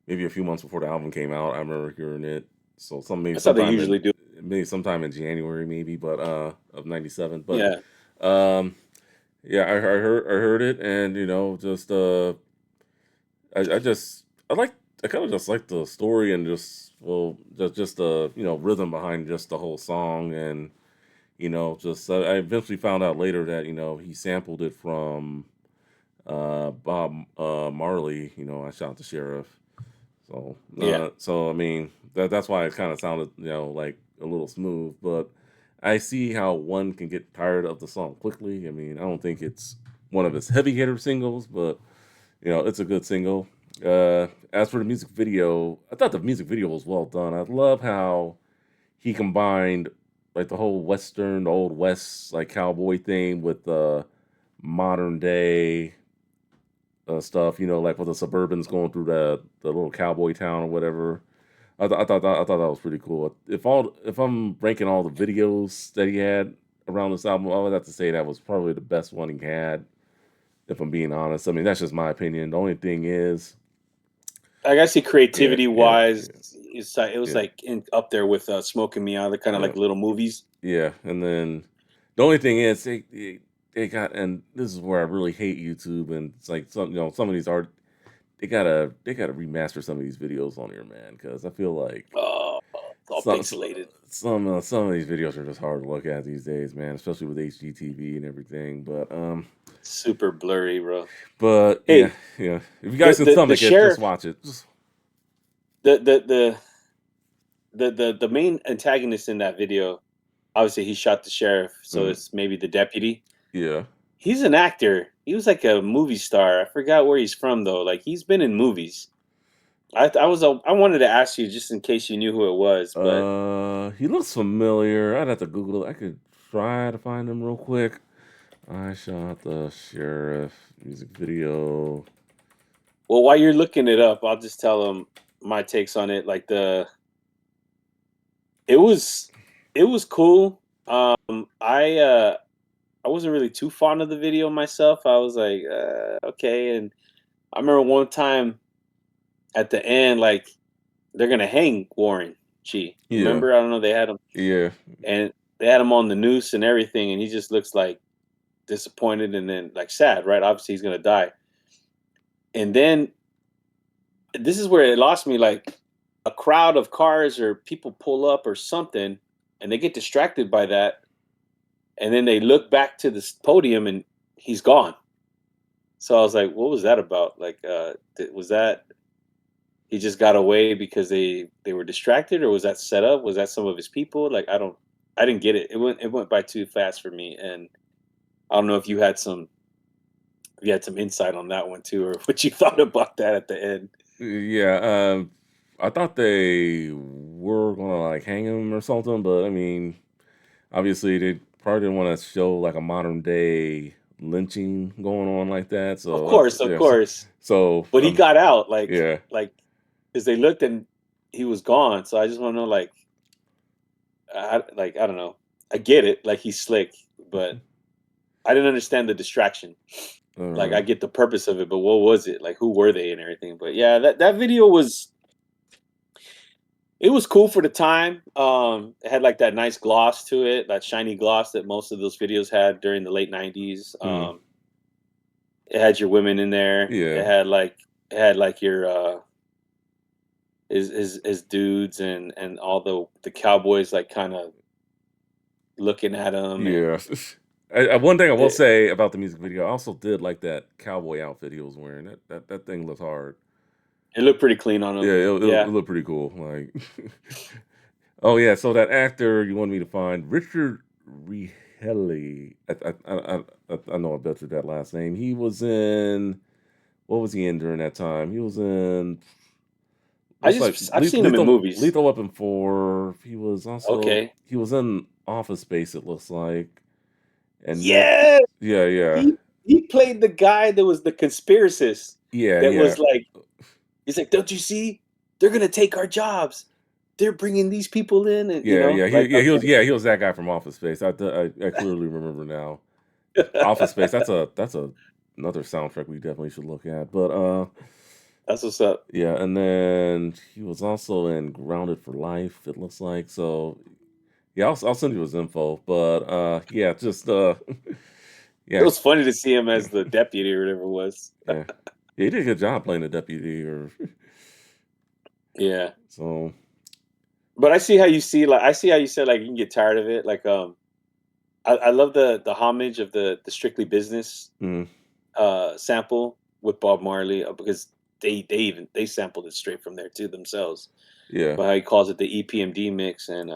a few months before the album came out. I remember hearing it. So That's how they usually do. maybe sometime in January, maybe, but of '97. But Yeah. um, yeah, I heard it, and just I just I kind of just like the story and just the rhythm behind just the whole song, and just I eventually found out later that he sampled it from Bob Marley. I shot the sheriff. So Yeah. so I mean that's why it kind of sounded like a little smooth, but I see how one can get tired of the song quickly. I mean, I don't think it's one of his heavy hitter singles, but it's a good single. As for the music video, I thought the music video was well done. I love how he combined like the whole Western, the old West like cowboy thing with the modern day stuff. Like with the Suburbans going through the little cowboy town or whatever. I thought that was pretty cool. If I'm ranking all the videos that he had around this album, I would have to say that was probably the best one he had. If I'm being honest, I mean that's just my opinion. The only thing is, I guess the yeah, creativity yeah, wise, yeah, it was yeah, like up there with Smoking Me Out, the kind of yeah, like little movies. yeah. And then the only thing is, they got, and this is where I really hate YouTube, and it's like some of these art they gotta remaster some of these videos on here, man, because I feel like Oh, it's all some pixelated. some of these videos are just hard to look at these days, man, especially with HGTV and everything. Super blurry, bro. But yeah, Hey, yeah. If you guys can the stomach it, just sheriff, watch it. Just the the the the main antagonist in that video, obviously he shot the sheriff, so mm, it's maybe the deputy. yeah. He's an actor. He was like a movie star. I forgot where he's from though. Like he's been in movies. I wanted to ask you just in case you knew who it was, but He looks familiar. I'd have to Google it. I could try to find him real quick. I shot the sheriff music video. well, while you're looking it up, I'll just tell them my takes on it. Like it was it was cool. I wasn't really too fond of the video myself. I was like, okay. And I remember one time at the end, like they're gonna hang Warren G. Yeah, Remember? I don't know. They had him yeah, and they had him on the noose and everything, and he just looks like disappointed and then like sad, right? Obviously, he's gonna die. And then this is where it lost me. Like a crowd of cars or people pull up or something, and they get distracted by that, and then they look back to this podium and he's gone. So I was like, what was that about? Like, was that he just got away because they were distracted, or was that set up? Was that some of his people? Like, I didn't get it. It went by too fast for me, and I don't know if you had some insight on that one too, or what you thought about that at the end. yeah. I thought they were gonna like hang him or something, but I mean, obviously they probably didn't want to show like a modern day lynching going on like that. So Of yeah, course, so but he got out yeah. like because they looked and he was gone. So I just want to know I don't know. I get it, like he's slick, but I didn't understand the distraction. All Like I right. get the purpose of it, but what was it? Like who were they and everything? But yeah, that video was it was cool for the time. It had like that nice gloss to it, that shiny gloss that most of those videos had during the late '90s. Mm, It had your women in there. yeah. It had like your his dudes and all the cowboys like kind of looking at him and Yeah. One thing I will it, say about the music video, I also did like that cowboy outfit he was wearing. That thing looked hard. it looked pretty clean on Yeah, him. it Yeah. looked pretty cool. Like, oh yeah, so that actor you wanted me to find, Richard Riheli. I know I butchered that last name. He was in, what was he in during that time? He was in, looks like I've seen him in movies. Lethal Weapon 4. Okay. He was in Office Space, it looks like. And then, Yeah, yeah, yeah, he played the guy that was the conspiracist. yeah, That yeah, was like, he's like, "Don't you see? They're gonna take our jobs. They're bringing these people in, and yeah, yeah. like, okay." He was that guy from Office Space. I clearly remember now. Office Space. That's another soundtrack we definitely should look at. But That's what's up. yeah, and then he was also in Grounded for Life. It looks like so. Yeah, I'll send you his info. But yeah, just It yeah, was funny to see him as the deputy or whatever it was. yeah, yeah. He did a good job playing the deputy. Or Yeah, so but I see how you said like you can get tired of it. Like, I love the homage of the Strictly Business mm, sample with Bob Marley, because they sampled it straight from there too themselves. yeah, But how he calls it the EPMD mix, and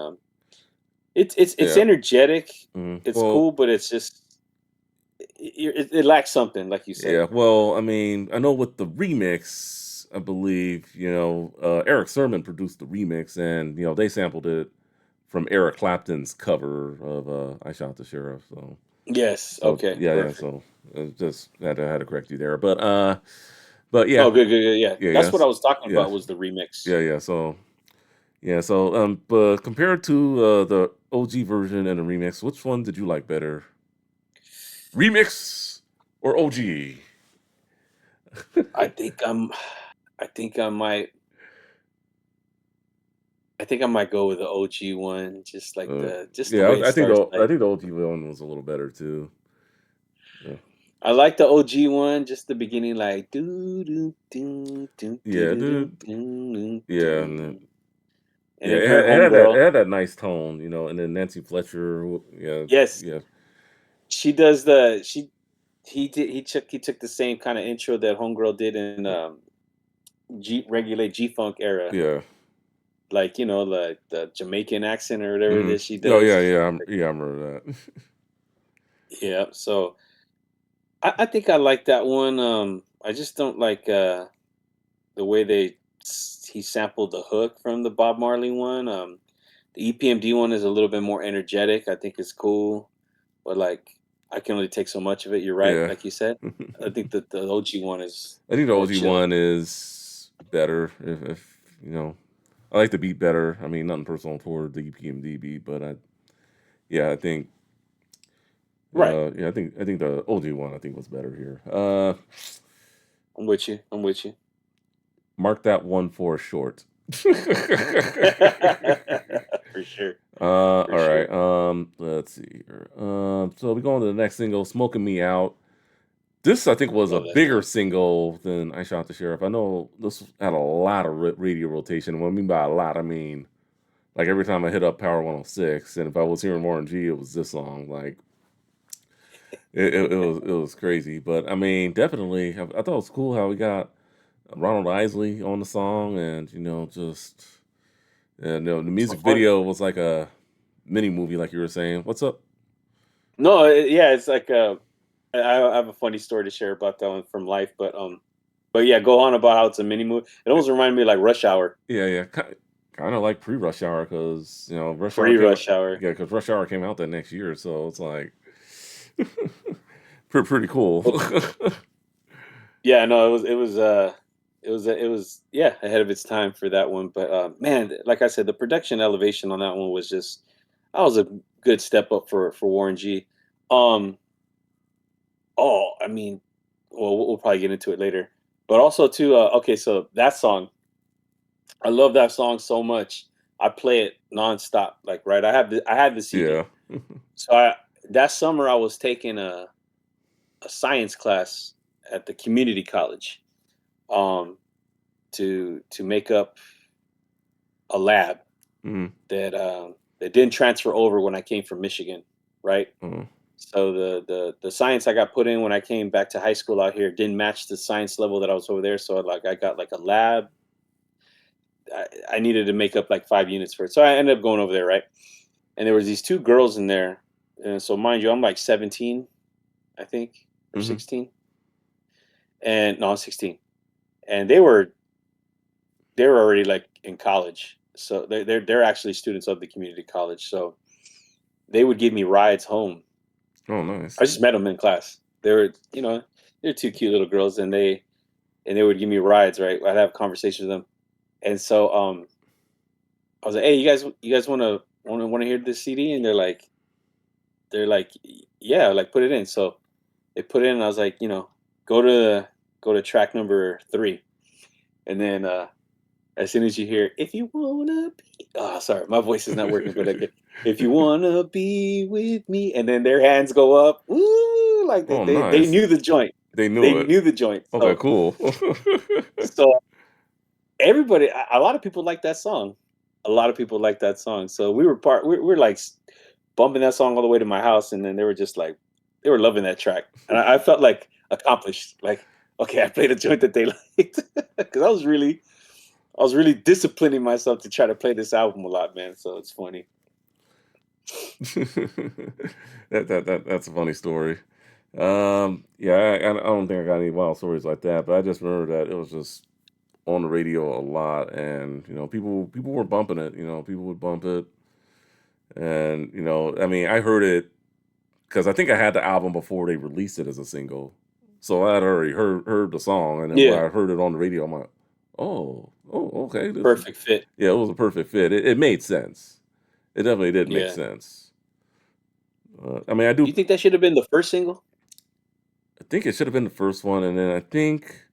it's yeah. energetic, it's Well, cool, but it's just it lacks something, like you said. yeah. Well, I mean, I know with the remix, I believe Eric Sermon produced the remix, and they sampled it from Eric Clapton's cover of "I Shot the Sheriff." Yes. So Okay. yeah, yeah. Perfect. So just had to correct you there, but Oh, yeah, good, good, good. Yeah, yeah, that's what yes, I was talking yeah, about, was the remix. yeah, yeah. So yeah, so but compared to the OG version and the remix, which one did you like better, remix or OG? I think I'm. I think I might. I think I might go with the OG one. Just the Yeah, way it starts. I Like, think the OG one was a little better too. Yeah, I like the OG one. Just the beginning, like do do do do do yeah, do do dude. do Yeah, do, and yeah, then her it homegirl. had that nice tone, and then Nancy Fletcher, yeah, Yes, yeah, she does the she. He took the same kind of intro that homegirl did in G Funk era, yeah. like, like the Jamaican accent or whatever Hmm. that she Oh yeah, does. yeah, I remember that. Yeah, so I think I like that one. I just don't like the way he sampled the hook from the Bob Marley one. The EPMD one is a little bit more energetic. I think it's cool, but like I can only take so much of it. You're right, Yeah. like you said. I think that the OG one is I think the more OG chill. one is better. If I like the beat better. I mean, nothing personal toward the EPMD beat, but yeah, I think, Right. I think the OG one I think was better here. I'm with you. I'm with you. Mark that one for short. For sure. For All sure. right. Let's see here. So we go on to the next single, "Smoking Me Out." This I think was a Love that bigger song. single than "I Shot the Sheriff." I know this had a lot of radio rotation. What I mean by a lot, I mean like every time I hit up Power 106, and if I was hearing Warren G, it was this song. Like it was crazy. But I mean, definitely, I thought it was cool how we got Ronald Isley on the song, and just the So music funny. video was like a mini movie, like you were saying. What's up? No, yeah, it's like I have a funny story to share about that one from life, but yeah, go on about how it's a mini movie. It almost reminded me of like Rush Hour, Yeah, yeah, kind of like pre-Rush Hour because pre-Rush Hour. yeah, because Rush Hour came out that next year, so it's like pretty cool. Well, yeah, no, it was yeah, ahead of its time for that one. But man, like I said, the production elevation on that one was just that was a good step up for Warren G. Um, oh, I mean, well, we'll probably get into it later. But also too, okay, so that song, I love that song so much. I play it nonstop. Like, right, I had the CD. Yeah. So that summer I was taking a science class at the community college, um, to make up a lab Mm, that didn't transfer over when I came from Michigan, right? mm, So the science I got put in when I came back to high school out here didn't match the science level that I was over there. So like I got like a lab. I needed to make up like 5 units for it. So I ended up going over there, right? And there was these two girls in there. And so, mind you, I'm like 17, I think, or Hmm. 16, and no, I'm 16, and they were already like in college, so they're actually students of the community college. So they would give me rides home. Oh, I nice. just met them in class. They were, they're two cute little girls, and they would give me rides. Right, I'd have conversations with them, and so I was like, "Hey, you guys want to hear this CD?" And they're like, "Yeah, like put it in." So they put it in, and I was like, go to go to track number 3, and then as soon as you hear, if you wanna be, oh, sorry, my voice is not working, but okay, if you wanna be with me, and then their hands go up, woo, like they Oh, they, they nice. knew the joint, They they knew it. knew the joint. Okay, So cool. so everybody, a lot of people like that song. A lot of people like that song. So we're like bumping that song all the way to my house, and then they were just like, they were loving that track, and I felt like accomplished. Like, okay, I played a joint that they liked because I was really disciplining myself to try to play this album a lot, man. So it's funny. That's a funny story. Yeah, I don't think I got any wild stories like that, but I just remember that it was just on the radio a lot, and people were bumping it. People would bump it, and I mean, I heard it because I think I had the album before they released it as a single, so I had already heard the song, and then when Yeah, I heard it on the radio, I'm like, oh, okay, this is perfect fit. yeah, it was a perfect fit. It made sense. It definitely did make Yeah. sense. I mean, Do you think that should have been the first single? I think it should have been the first one, and then I think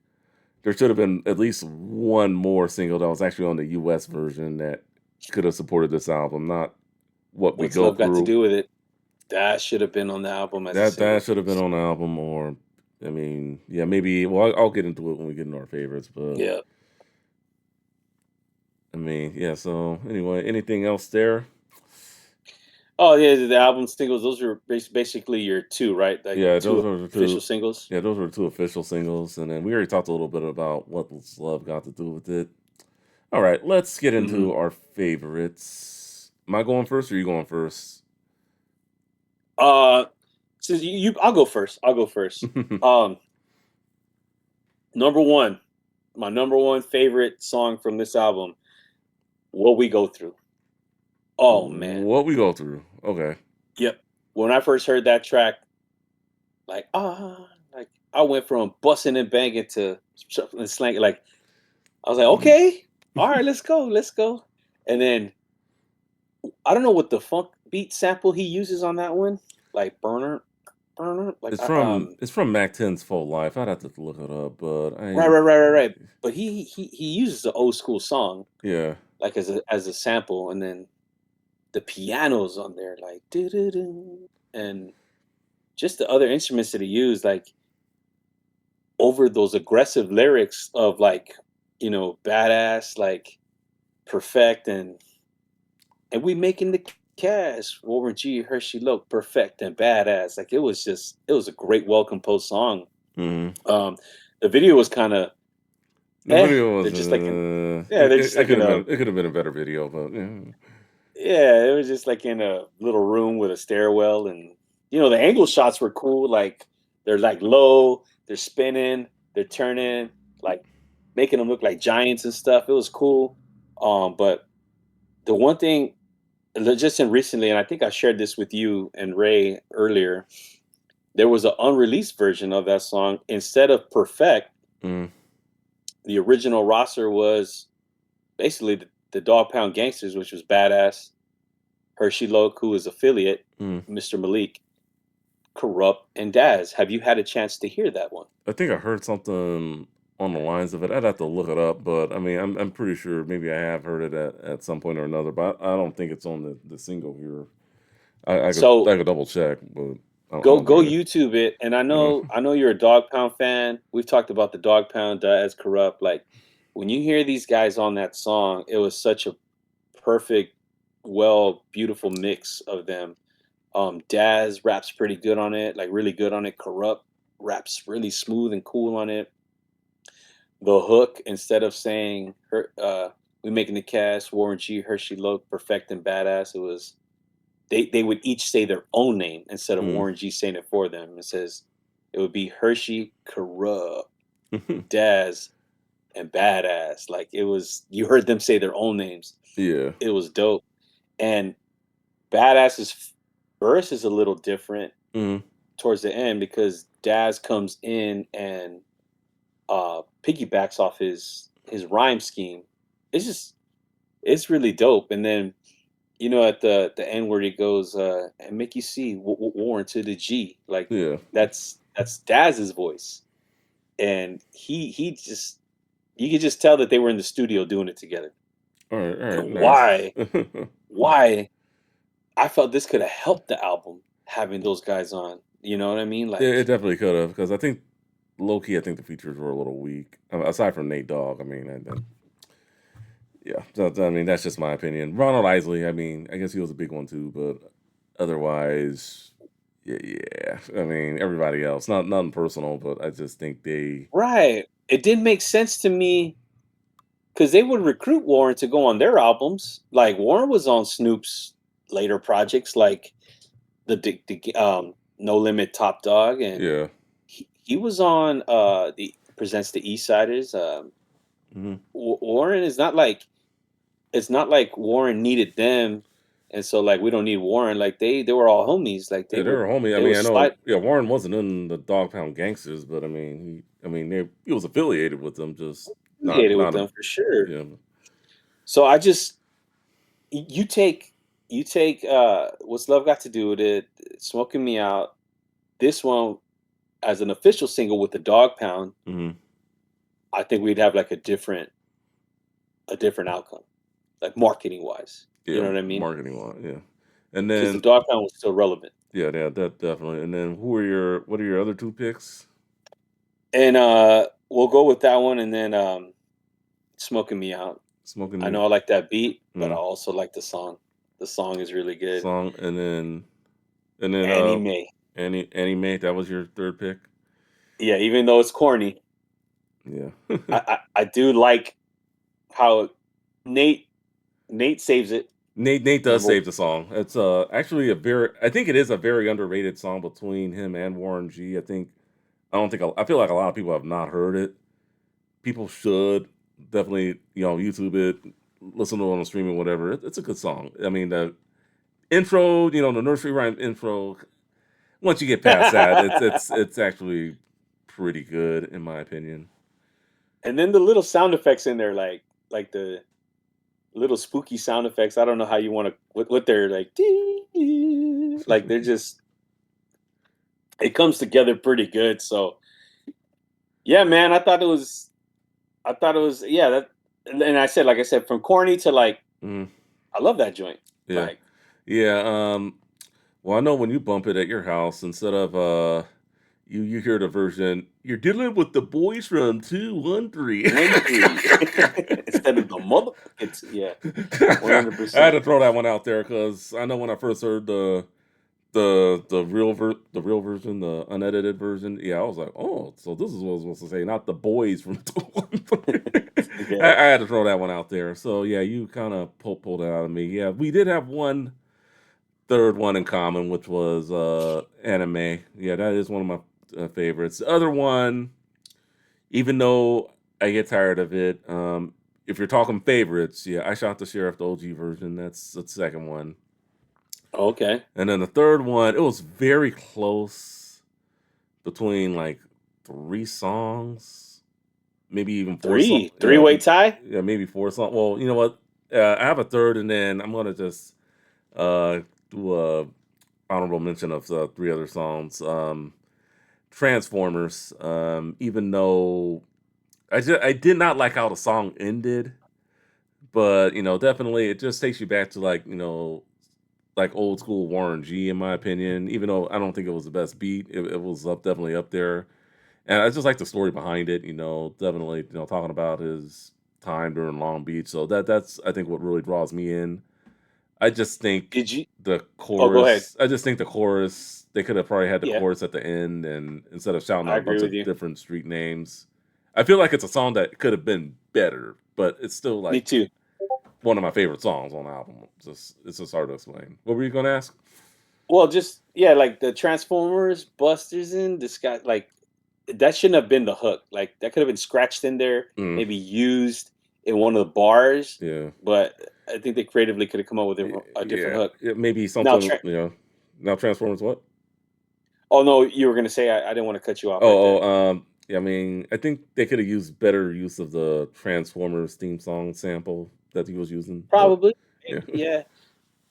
there should have been at least one more single that was actually on the U.S. version that could have supported this album, not what we What's go love got to through. do with it? That should have been on the album as a That single. should have been on the album, or I mean, yeah, maybe. Well, I'll get into it when we get into our favorites, but Yeah. I mean, yeah. So anyway, anything else there? Oh yeah, the album singles. Those are basically your two, right? Like Yeah, those two were the official two. singles. Yeah, those were the two official singles, and then we already talked a little bit about what this love got to do with it. All right, let's get Hmm. into our favorites. Am I going first, or are you going first? Uh, since I'll go first. I'll go first. Um, number one, my number one favorite song from this album, "What We Go Through." Oh man, What we go through? Okay. yep. When I first heard that track, like I went from bussing and banging to shuffling and slang. Like I was like, okay, all right, let's go, let's go. And then I don't know what the funk beat sample he uses on that one, like burner, burner, like It's from Mac 10's Full Life. I'd have to look it up, but right, right, right, right, right. But he uses an old school song yeah. like as a sample, and then the pianos on there, like doo-doo-doo, and just the other instruments that he used, like over those aggressive lyrics of like, badass, like perfect, and we making the cash. Warren G. Hershey look perfect and badass. Like it was a great, well composed song. Hmm. Um, the video was kind of The video They're was just like they're just it like could in have a been a better video, but yeah. yeah, it was just like in a little room with a stairwell, and the angle shots were cool. Like they're like low, they're spinning, they're turning, like making them look like giants and stuff. It was cool. But the one thing just in recently, and I think I shared this with you and Ray earlier, there was an unreleased version of that song. Instead of Perfect, Mm, the original roster was basically the Dog Pound Gangsters, which was badass. Hershey Loke, who is affiliate, mm. Mr. Malik, Corrupt, and Daz. Have you had a chance to hear that one? I think I heard something on the lines of it. I'd have to look it up, but I mean, I'm pretty sure maybe I have heard it at some point or another, but I don't think it's on the single here. I So could double check, but I go don't think go it. YouTube it. And I Uh, know I know you're a Dog Pound fan. We've talked about the Dog Pound, Daz, Corrupt. Like when you hear these guys on that song, it was such a perfect, beautiful mix of them. Daz raps pretty good on it, like really good on it. Corrupt raps really smooth and cool on it. The hook, instead of saying we making the cast, Warren G, Hershey Loke, perfect and badass, it was they would each say their own name instead of Mm. Warren G saying it for them. It says it would be Hershey, Corrupt, Daz, and Badass. Like it was, you heard them say their own names. Yeah. It was dope. And Badass's verse is a little different Mm. towards the end because Daz comes in and piggybacks off his rhyme scheme. It's just it's really dope. And then at the end where he goes and make you see Warren to the G, like Yeah. that's Daz's voice, and he just you could just tell that they were in the studio doing it together. All right. All right. And Nice. why I felt this could have helped the album having those guys on. You know what I mean? Yeah, it Like definitely could have, because I think low key, I think the features were a little weak. Aside from Nate Dogg, I mean, yeah. So, I mean, that's just my opinion. Ronald Isley, I mean, I guess he was a big one too, but otherwise, yeah. I mean, everybody else, nothing personal, but I just think they, right, it didn't make sense to me because they would recruit Warren to go on their albums. Like Warren was on Snoop's later projects, like the No Limit Top Dog, and yeah. he was on the presents the East Siders. Hmm. Warren is not like it's not like Warren needed them, and so like we don't need Warren. Like they were all homies. Like Yeah, they were a homie. I they mean, would I know. slide Yeah, Warren wasn't in the Dog Pound Gangsters, but I mean, he was affiliated with them, just affiliated with not a, them for sure. yeah, So I just you take what's love got to do with it? Smoking Me Out. This one as an official single with the Dog Pound. hmm I think we'd have like a different outcome, like marketing wise. You yeah, know what I mean? marketing one, yeah, and Because the then Dog Pound was still relevant. yeah, that definitely. And then what are your other two picks? And we'll go with that one, and then "Smoking Me Out." Smoking I Me know I like that beat, but I mm, also like the song. The song is really good. song, and then Anime. Annie Mae. That was your third pick. Yeah, even though it's corny, Yeah, I do like how Nate Nate saves it. Nate does Number save the song. It's actually I think it is a very underrated song between him and Warren G. I don't think I feel like a lot of people have not heard it. People should definitely, YouTube it, listen to it on streaming, whatever. It's a good song. I mean, the intro, the nursery rhyme intro. Once you get past that, it's actually pretty good in my opinion. and then the little sound effects in there, like the little spooky sound effects. I don't know how you want to what they're like. Like they're just it comes together pretty good. So yeah, man, I thought it was yeah that, and I said like I said from corny to like Mhm. I love that joint. Yeah, Like yeah. Well, I know when you bump it at your house, instead of you hear the version, you're dealing with the boys from 213. 1-3 instead of the mother. It's yeah, I had 100%. to throw that one out there because I know when I first heard the real version, the unedited version. Yeah, I was like, oh, so this is what I was supposed to say, not the boys from 213. I Yeah. had to throw that one out there. So yeah, you kind of pulled it out of me. Yeah, we did have one third one in common, which was anime. Yeah, that is one of my favorites. The other one, even though I get tired of it, if you're talking favorites, yeah, I Shot the Sheriff, the OG version. That's the second one. Okay. And then the third one, it was very close between like three songs, maybe even four songs. Yeah, Three-way tie. yeah, maybe four songs. Well, you know what? I have a third, and then I'm gonna just do a honorable mention of three other songs. Transformers. Even though I did not like how the song ended, but definitely it just takes you back to like old school Warren G in my opinion. Even though I don't think it was the best beat, it was definitely up there. And I just like the story behind it. Definitely talking about his time during Long Beach. So that's I think what really draws me in. I just think Did you? the Oh, go ahead. chorus. I just think the chorus. They could have probably had the Yeah, chorus at the end, and instead of shouting I out a agree bunch with of you. different street names, I feel like it's a song that could have been better, but it's still Me like too. one of my favorite songs on the album. It's just hard to explain. What were you gonna ask? Well, just yeah, like the Transformers, Busters in Disguise, like that shouldn't have been the hook. Like that could have been scratched in there, Mm, maybe used in one of the bars, yeah, but I think they creatively could have come up with a different yeah, hook. maybe Now, something. Now Transformers what? oh no, you were gonna say I didn't want to cut you off right there. Yeah, I mean, I think they could have used better use of the Transformers theme song sample that he was using, but Probably, yeah. maybe, yeah.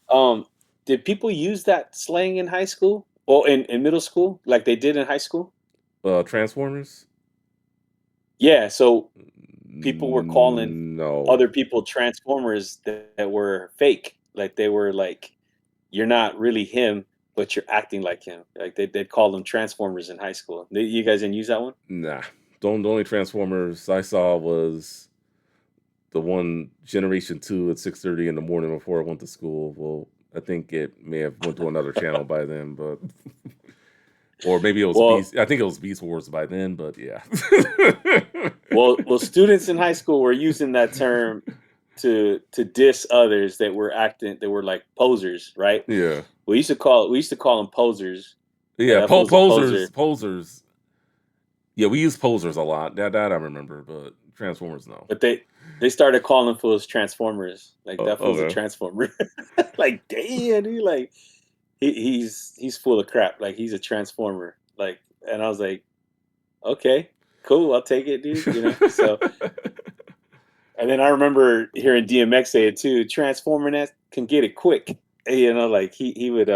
Um, did people use that slang in high school? Or in middle school, like they did in high school? Transformers? Yeah, so people were calling No. other people Transformers that were fake. Like they were like, "You're not really him, but you're acting like him." Like they'd call them Transformers in high school. You guys didn't use that one? Nah. The only Transformers I saw was the one Generation 2 at 6:30 in the morning before I went to school. Well, I think it may have went to another channel by then, but or maybe it was Well, Beast. I think it was Beast Wars by then, but yeah. well, students in high school were using that term to diss others that were like posers, right? Yeah. We used to call them posers. Like Yeah, that fool's a poser. posers. Yeah, we use posers a lot. That I remember, but Transformers no. But they started calling fools transformers. Like that fool's a Okay. transformer. Like damn, dude, like he's full of crap. Like he's a transformer. Like and I was like, okay, cool, I'll take it, dude. You know. So and then I remember hearing DMX say it too. Transforming that can get it quick. You know, like he would.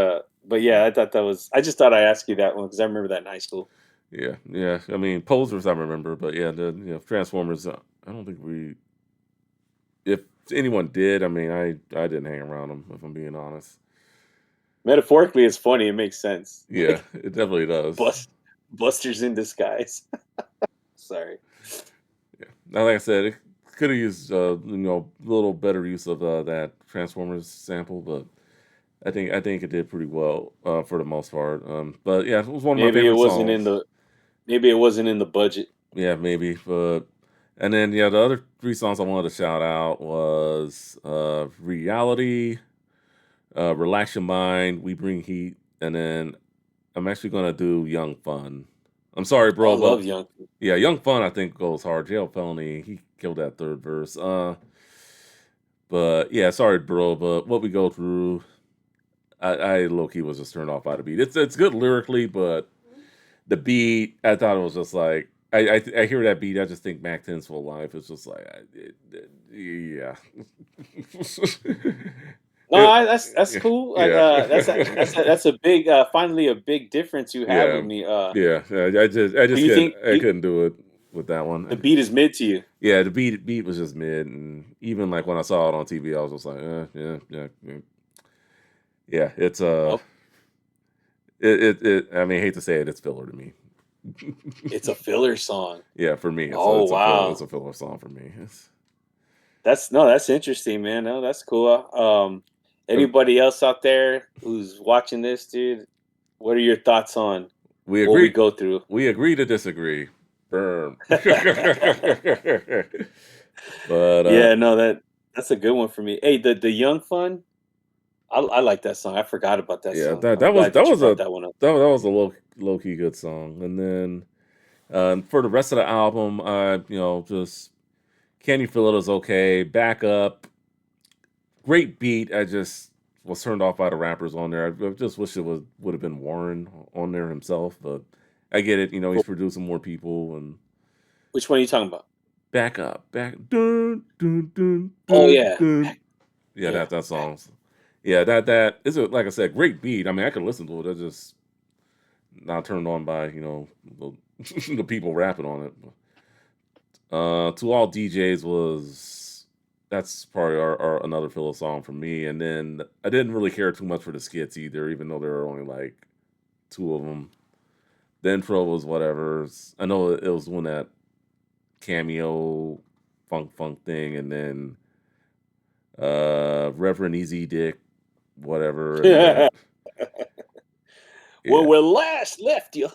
But yeah, I thought that was. I just thought I'd ask you that one because I remember that in high school. Yeah, yeah. I mean, posers I remember, but yeah, the Transformers. I don't think we. If anyone did, I mean, I didn't hang around them. If I'm being honest. Metaphorically, it's funny. It makes sense. Yeah, it definitely does. Bust, Busters in disguise. Sorry. Yeah. Now, like I said, it could have used a little better use of that Transformers sample, but I think it did pretty well for the most part. But yeah, it was one of my Maybe it favorite wasn't in songs. the. Maybe it wasn't in the budget. Yeah, maybe, but and then yeah, the other three songs I wanted to shout out was Reality, Relax Your Mind, We Bring Heat, and then I'm actually gonna do Young Fun. I'm sorry, Oh, I bro, but love Young. yeah, Young Fun I think goes hard. Jail Felony, he killed that third verse. But yeah, sorry, bro, but what we go through, I low key was just turned off by the beat. It's good lyrically, but the beat, I thought it was just like I hear that beat, I just think Mac 10's Full Life. It's just like yeah. No, It- that's cool. yeah. That's a big finally a big difference you have Yeah. with me. Yeah. I Do just you think couldn't do it with that the one. beat is mid to you? Yeah, the beat was just mid, and even like when I saw it on TV, I was just like, yeah. Yeah, it's Oh, I mean, I hate to say it, it's filler to me. it's a filler song. Yeah, for me, Oh it's wow, a filler song for me. It's, that's interesting, man. No, that's cool. uh, Anybody else out there who's watching this, dude? What are your thoughts on we what we agree go through? we agree to disagree. Burn. But Yeah, no, that's a good one for me. Hey, the Young Fun, I like that song. I forgot about that yeah, song. I'm glad that that you was a brought that one up. that was a low key good song. And then for the rest of the album, just Can You Feel It is okay. Back Up, great beat. I just was turned off by the rappers on there. I just wish it would have been Warren on there himself, but I get it. He's producing more people and Which one are you talking about? back up, back dun dun dun Oh dun yeah, dun. Yeah, yeah. that songs. Yeah, that is a, like I said, great beat. I mean, I could listen to it. I just not turned on by the people rapping on it. To All DJs was that's probably our another filler song for me. And then I didn't really care too much for the skits either, even though there were only like two of them. The intro was whatever. I know it was when that cameo funk thing, and then Reverend Easy Dick, whatever, and then When yeah, we last left you,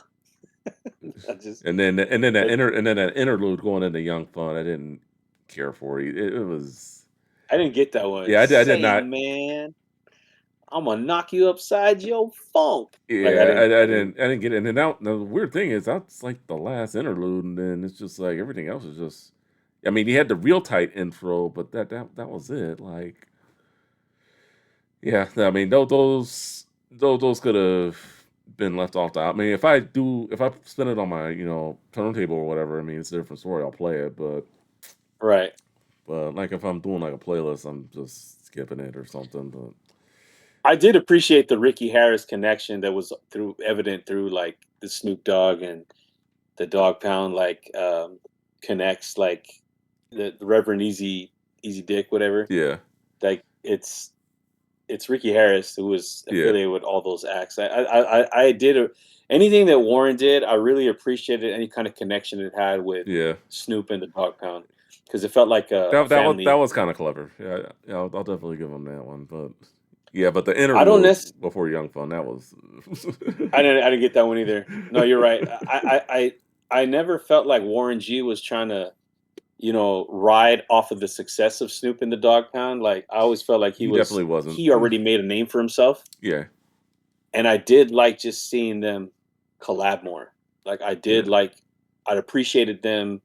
I just and then that interlude going into Young Fun, I didn't care for it. It was I didn't get that one. Yeah, I did Say, not. man, I'm gonna knock you upside your funk. Like Yeah, I didn't. I didn't get it. And then now the weird thing is that's like the last interlude, and then it's just like everything else is just. I mean, he had the real tight intro, but that was it. Like, yeah, I mean, those could have been left off the. I mean, if I spin it on my turntable or whatever, I mean, it's a different story. I'll play it, Right. but like if I'm doing like a playlist, I'm just skipping it or something. But I did appreciate the Ricky Harris connection that was through evident through like the Snoop Dogg and the Dog Pound like connects like the Reverend Easy Dick whatever. yeah, Like it's Ricky Harris who was yeah, affiliated with all those acts. I did anything that Warren did. I really appreciated any kind of connection it had with yeah. Snoop and the Dog Pound because it felt like a That family. was kind of clever. Yeah, yeah, I'll definitely give him that one. But yeah, but the I don't interlude nec- before Young Fun, that was. I didn't get that one either. No, you're right. I never felt like Warren G was trying to ride off of the success of Snoop and the Dog Pound. Like I always felt like He definitely wasn't. he already made a name for himself. Yeah, And I did like just seeing them collab more. Like yeah. I'd appreciated them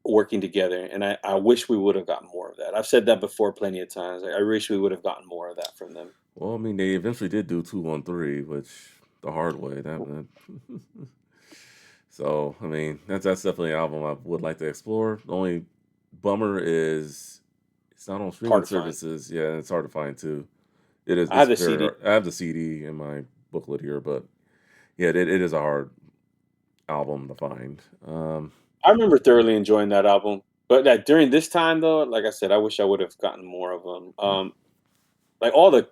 working together, and I wish we would have gotten more of that. I've said that before plenty of times. Like, I wish we would have gotten more of that from them. Well, I mean, they eventually did do 213, which the hard way. That so I mean, that's definitely an album I would like to explore. The only bummer is it's not on streaming Hard to find. services. Yeah, it's hard to find too. It is. I It's have the very CD. hard. I have the CD in my booklet here, but yeah, it is a hard album to find. I remember thoroughly enjoying that album, but that during this time though, like I said, I wish I would have gotten more of them. Like all the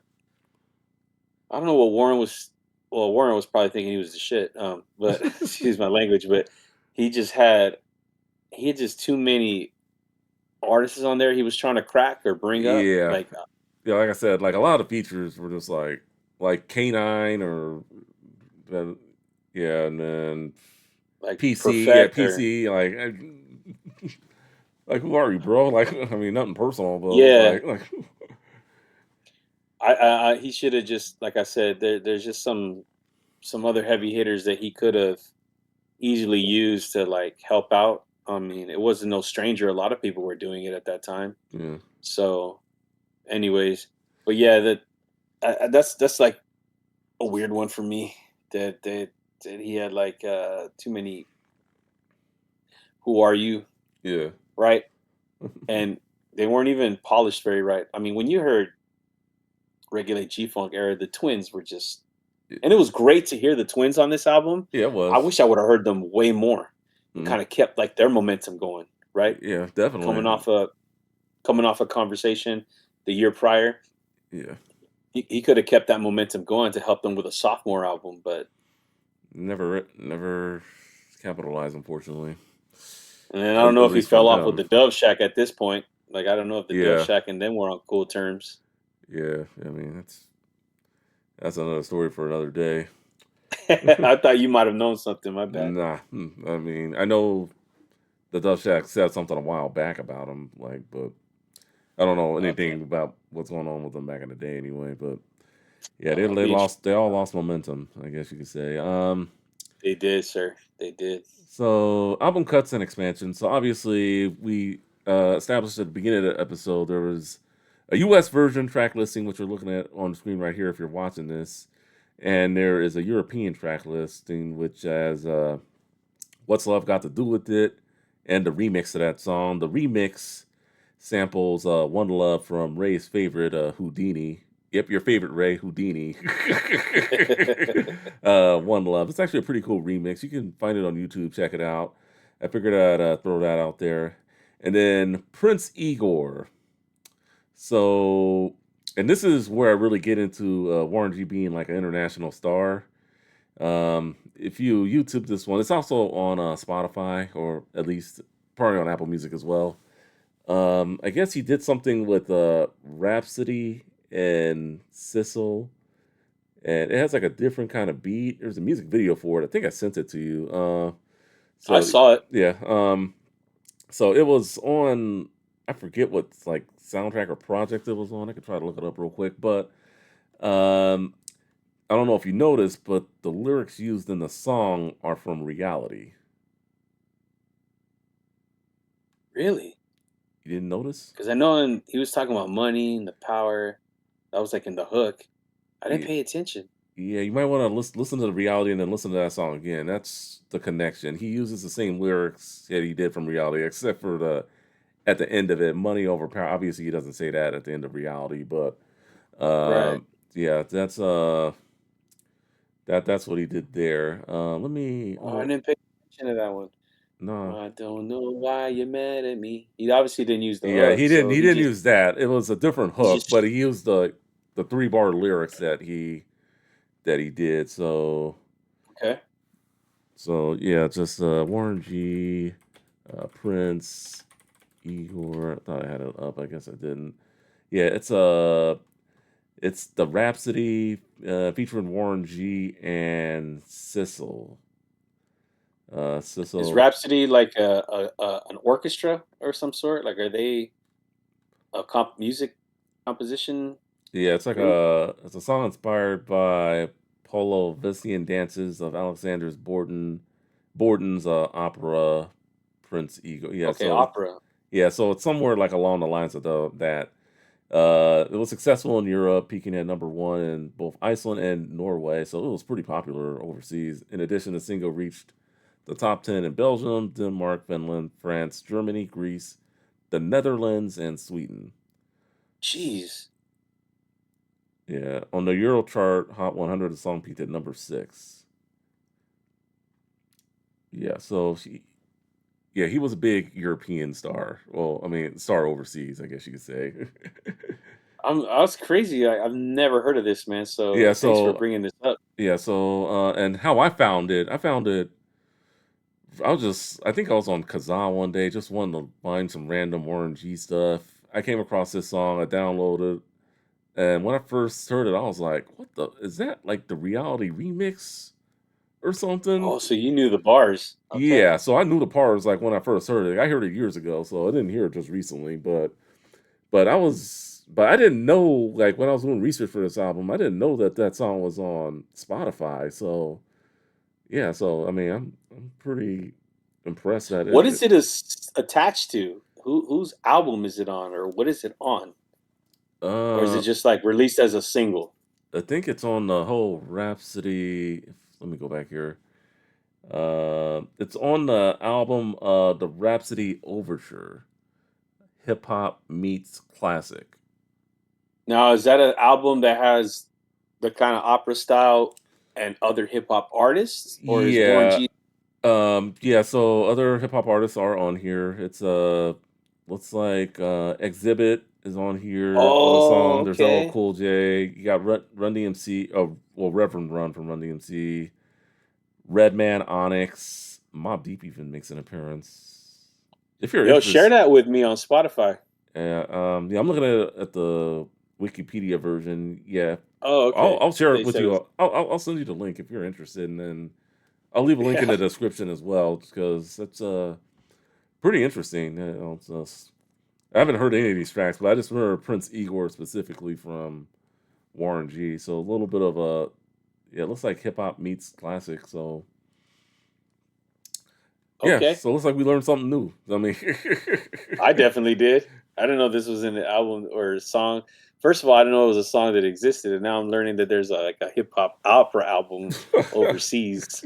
I don't know what Warren was. Well, Warren was probably thinking he was the shit. But excuse my language, but he just had he had just too many artists on there he was trying to crack or bring up. Yeah, Like yeah. Like I said, like a lot of features were just like K9 or yeah, and then like PC. Yeah, Perfect or PC. Like like who are you, bro? Like I mean, nothing personal, but yeah. like He should have just like I said. There's just some other heavy hitters that he could have easily used to like help out. I mean, it wasn't no stranger. A lot of people were doing it at that time. yeah, So, anyways, but yeah, that's like a weird one for me. That he had like too many. Who are you? yeah, Right, and they weren't even polished very right. I mean, when you heard Regulate G Funk era, the Twins were just, and it was great to hear the Twins on this album. yeah. It I was. wish I would have heard them way more and Mhm. kind of kept like their momentum going. Right, Yeah, coming definitely. off a coming off a conversation the year prior, Yeah, he could have kept that momentum going to help them with a sophomore album. But never capitalized, unfortunately. and then I don't know At if he least from fell off with him. the Dove Shack at this point. Like I don't know if the Dove Yeah, Shack and them were on cool terms. yeah. I mean, that's another story for another day. I thought you might have known something. My bad. Nah, I mean, I know the Dove Shack said something a while back about him, like, but I don't know Okay. anything about what's going on with them back in the day, anyway. But yeah, It'd be interesting. they all lost momentum, I guess you could say. They did, sir. They did. So album cuts and expansions. So obviously we established at the beginning of the episode there was a U.S. version track listing, which you're looking at on the screen right here if you're watching this, and there is a European track listing which has "What's Love Got to Do with It" and the remix of that song. The remix samples "One Love" from Ray's favorite Houdini. Yep, your favorite Ray Houdini. One Love. It's actually a pretty cool remix. You can find it on YouTube. Check it out. I figured I'd throw that out there. And then Prince Igor. So, and this is where I really get into Warren G being like an international star. If you YouTube this one, it's also on Spotify or at least probably on Apple Music as well. I guess he did something with Rhapsody and Sissel, and it has like a different kind of beat. There's a music video for it. I think I sent it to you. I So saw it. yeah, so it was on. I forget what like soundtrack or project it was on. I could try to look it up real quick, but um, I don't know if you noticed, but the lyrics used in the song are from reality. Really? You didn't notice? Because I know he was talking about money and the power. That was like in the hook. I didn't Yeah, pay attention. yeah. You might want to listen to the reality and then listen to that song again. That's the connection. He uses the same lyrics that he did from reality, except for the at the end of it, money over power. Obviously, he doesn't say that at the end of reality, but Right. yeah, that's what he did there. Let me. Oh, I Oh didn't pay attention to that one. no. I don't know why you're mad at me. He obviously didn't use the Yeah, hook, he didn't. so He he didn't just use that. It was a different he's hook, but just he used the 3 bar lyrics that he did. okay. Yeah, just Warren G, Prince, Igor. I thought I had it up. I guess I didn't. Yeah, it's the Rhapsody featuring Warren G and Sissel. Is Sissel. Rhapsody like a an orchestra or some sort? Like, are they a music composition Yeah, group? it's a song inspired by Polovissian dances of Alexander's Borden's opera Prince Ego. Okay, opera. So it's somewhere like along the lines of that. It was successful in Europe, peaking at number one in both Iceland and Norway, so it was pretty popular overseas. In addition, the single reached the top 10 in Belgium, Denmark, Finland, France, Germany, Greece, the Netherlands, and Sweden. Jeez. Yeah, on the Euro chart, Hot 100, the song peaked at number 6. Yeah, yeah, he was a big European star. Well, I mean, star overseas, I guess you could say. I was crazy. I've never heard of this, man. yeah, So thanks for so bringing this up. and how I found it. I think I was on Kazaa one day, just wanted to find some random Warren G stuff. I came across this song, I downloaded, and when I first heard it, I was like, "What the? Is that like the reality remix or something?" Oh, so you knew the bars. Okay. Yeah, so I knew the parts like when I first heard it. I heard it years ago, so I didn't hear it just recently. But I didn't know like when I was doing research for this album, I didn't know that that song was on Spotify. So yeah, so I mean, I'm pretty impressed that What is it attached to? Whose album is it on, or what is it on, or is it uh just like released as a single? I think it's on the whole Rhapsody. Let me go back here. It's on the album the Rhapsody Overture, Hip Hop Meets Classic. Now, is that an album that has the kind of opera style and other hip hop artists, or is Warren Yeah, G? yeah, so other hip hop artists are on here. It's looks like Exhibit is on here with a Oh, song. There's LL okay. Cool J. You got Run DMC, oh well, Reverend Run from Run DMC, Redman, Onyx, Mobb Deep even makes an appearance. If you're Yo, share interested, that with me on Spotify. yeah, I'm looking at the Wikipedia version. Yeah, Oh, okay. I'll share it They with said it you. was. I'll send you the link if you're interested, and then I'll leave a link in Yeah. the description as well because it's pretty interesting. I haven't heard any of these tracks, but I just remember Prince Igor specifically from Warren G. So a little bit of a yeah, it looks like hip hop meets classic. So yeah, Okay. so it looks like we learned something new. I mean, I definitely did. I didn't know this was in the album or a song. First of all, I didn't know it was a song that existed, and now I'm learning that there's like a hip hop opera album overseas.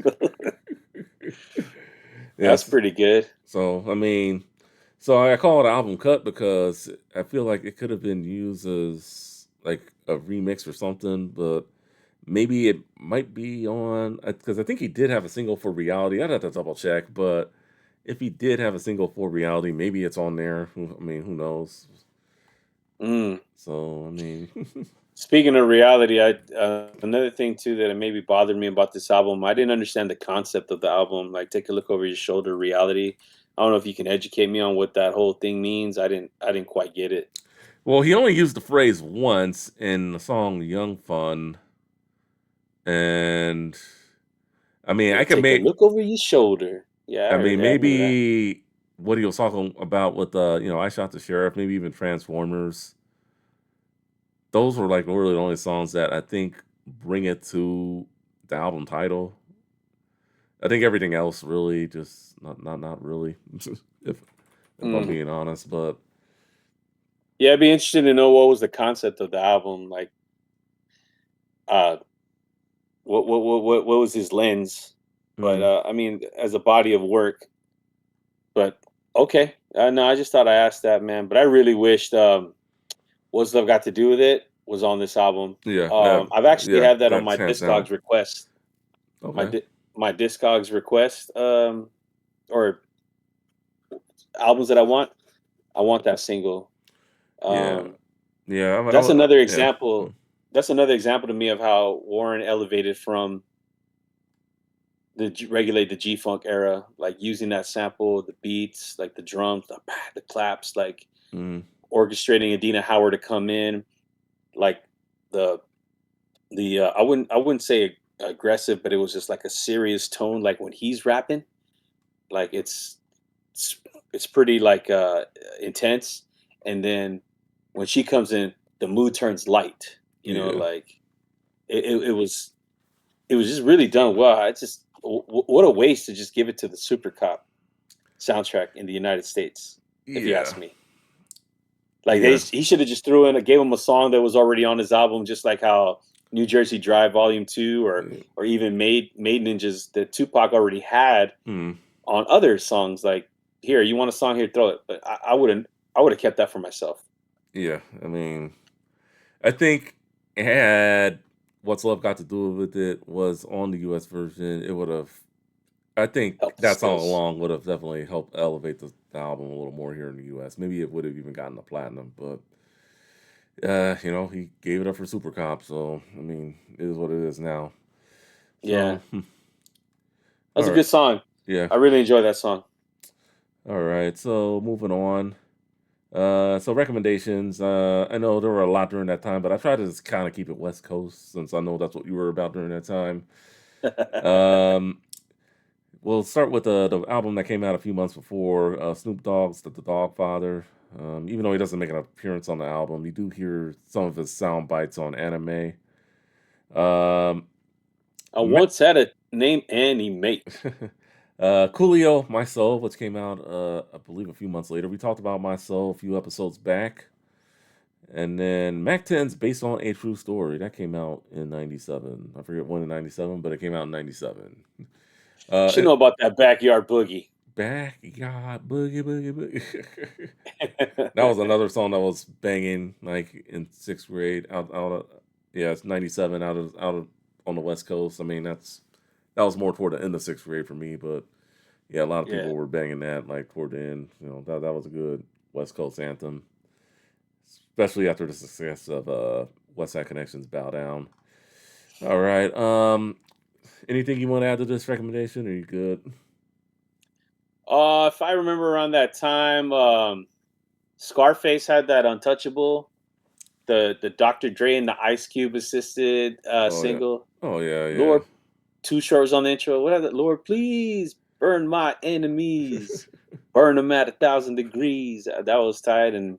That's yes. pretty good. So I mean, so I call it album cut because I feel like it could have been used as like a remix or something, but maybe it might be on because I think he did have a single for reality. I'd have to double check, but if he did have a single for reality, maybe it's on there. I mean, who knows? Mm. So I mean, Speaking of reality, I another thing too that maybe bothered me about this album, I didn't understand the concept of the album. Like, take a look over your shoulder, reality. I don't know if you can educate me on what that whole thing means. I didn't quite get it. well, he only used the phrase once in the song "Young Fun," and I mean, Yeah, I can take a make. look over your shoulder. Yeah, I mean, I remember that. maybe what he was talking about with I Shot the Sheriff, maybe even Transformers. Those were like really the only songs that I think bring it to the album title. I think everything else really just not really. if I'm Mm. being honest, but Yeah, I'd be interested to know what was the concept of the album. Like, uh, what was his lens? But mm, I mean, as a body of work. But okay, no, I just thought I asked that, man. But I really wished "What's Love Got to Do with It" was on this album. yeah, I've actually yeah, had that on that's my hands down. Discogs request. My Okay, my Discogs request, or albums that I want. I want that single. yeah, Um, yeah, that's another yeah, example. That's another example to me of how Warren elevated from regulate the G Funk era, like using that sample, the beats, like the drums, the claps, like mm, orchestrating Adina Howard to come in, like the I wouldn't say aggressive, but it was just like a serious tone, like when he's rapping, like it's, it's pretty like intense, and then when she comes in, the mood turns light. yeah, Like it was just really done well. I just what a waste to just give it to the Super Cop soundtrack in the United States, if you yeah, ask me. Like yeah, he should have just threw in, gave him a song that was already on his album, just like how New Jersey Drive Volume 2, yeah. or even Made Ninjas that Tupac already had Mm, on other songs. Like, here, you want a song, here, throw it. But I would have kept that for myself. yeah. I mean, I think had What's Love Got to Do with It was on the U.S. version, it would have. I think Help the that song skills. alone would have definitely helped elevate the album a little more here in the U.S. Maybe it would have even gotten a platinum, but he gave it up for Super Cop, so I mean, it is what it is now. Yeah. So, That's all a right, good song. yeah, I really enjoy that song. all right. So moving on. So recommendations. I know there were a lot during that time, but I tried to just kind of keep it West Coast since I know that's what you were about during that time. Um, we'll start with the album that came out a few months before, Snoop Dogg's "The Dog Father." Even though he doesn't make an appearance on the album, you do hear some of his sound bites on Anime. Um, I Ma- once had a name Annie Mate. Coolio, My Soul, which came out, I believe, a few months later. We talked about My Soul a few episodes back. And then Mac 10's based on a true story. That came out in 97. I forget when in 97, but it came out in 97. You should And know about that backyard boogie. Backyard Boogie Boogie Boogie. That was another song that was banging like in sixth grade out of yeah, it's 97 out of on the West Coast. I mean, that was more toward the end of sixth grade for me, but yeah, a lot of Yeah. people were banging that like toward the end. That was a good West Coast anthem, especially after the success of West Side Connection's Bow Down. All right. Anything you want to add to this recommendation? Are you good? If I remember around that time, Scarface had that Untouchable, the Dr. Dre and the Ice Cube assisted Oh yeah. single. Oh yeah, yeah. Lord, Too Short was on the intro. What is it? Lord, please burn my enemies, burn them at 1,000 degrees. That was tight, and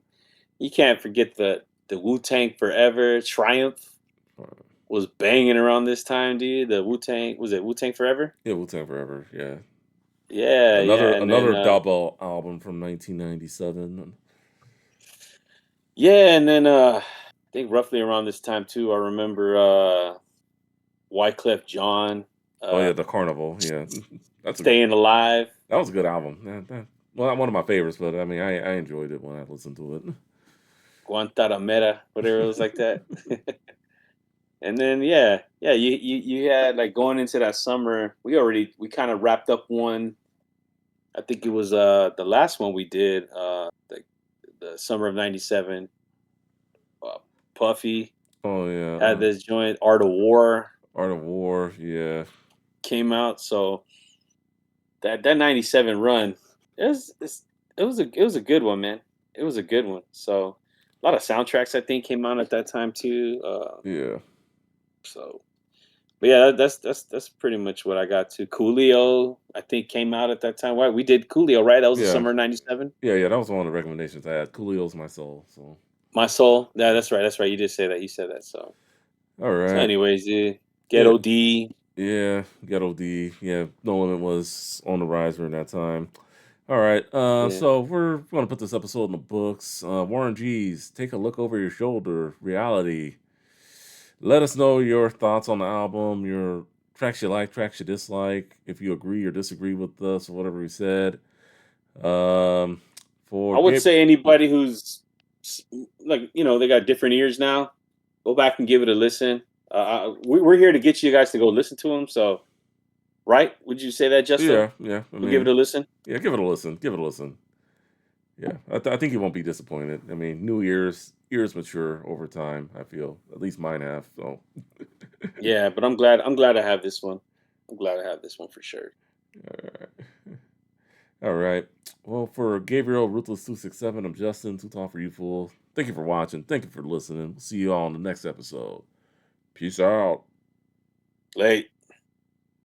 you can't forget the Wu Tang Forever Triumph was banging around this time, dude. The Wu Tang, was it Wu Tang Forever? Yeah, Wu Tang Forever. Yeah. Yeah, Another yeah, and then another double album from 1997. I think roughly around this time too. I remember Wyclef John, Oh yeah, uh, The Carnival. Yeah. That's a Staying Alive, that was a good album. Well, not one of my favorites, but I mean, I enjoyed it when I listened to it. Guantanamera, whatever it was like that. And then yeah, you had like going into that summer. We kind of wrapped up one. I think it was the last one we did, the summer of '97. Uh, Puffy Oh yeah, had this joint, Art of War Art of War. Yeah, came out. So that '97 run, it was it was a good one, man. It was a good one. So a lot of soundtracks I think came out at that time too. yeah. So But yeah, that's pretty much what I got to. Coolio, I think, came out at that time. Why we did Coolio, right? That was the Yeah, summer of '97. yeah. That was one of the recommendations I had. Coolio's My Soul. So My Soul. Yeah, yeah. that's right. That's right. You did say that. You said that. All So right. anyways, Yeah, Ghetto D. yeah. Ghetto D. Yeah, No Limit was on the rise during that time. All right. Yeah. So we're going to put this episode in the books. Warren G's, take a look over your shoulder. Reality. Let us know your thoughts on the album, your tracks you like, tracks you dislike, if you agree or disagree with us or whatever we said. Um, for I would Gabe, say anybody who's like, they got different ears now, go back and give it a listen. We're here to get you guys to go listen to them. So, right? Would you say that, Justo? yeah, yeah. I Go give it mean, a listen. yeah, give it a listen. Give it a listen. Yeah, I think you won't be disappointed. I mean, new ears mature over time. I feel at least mine have. So, Yeah, but I'm glad. I'm glad I have this one. I'm glad I have this one for sure. all right. All right. Well, for Gabriel Ruthless267, I'm Justin. Too tall for you, fool. Thank you for watching. Thank you for listening. See you all in the next episode. Peace out. Late.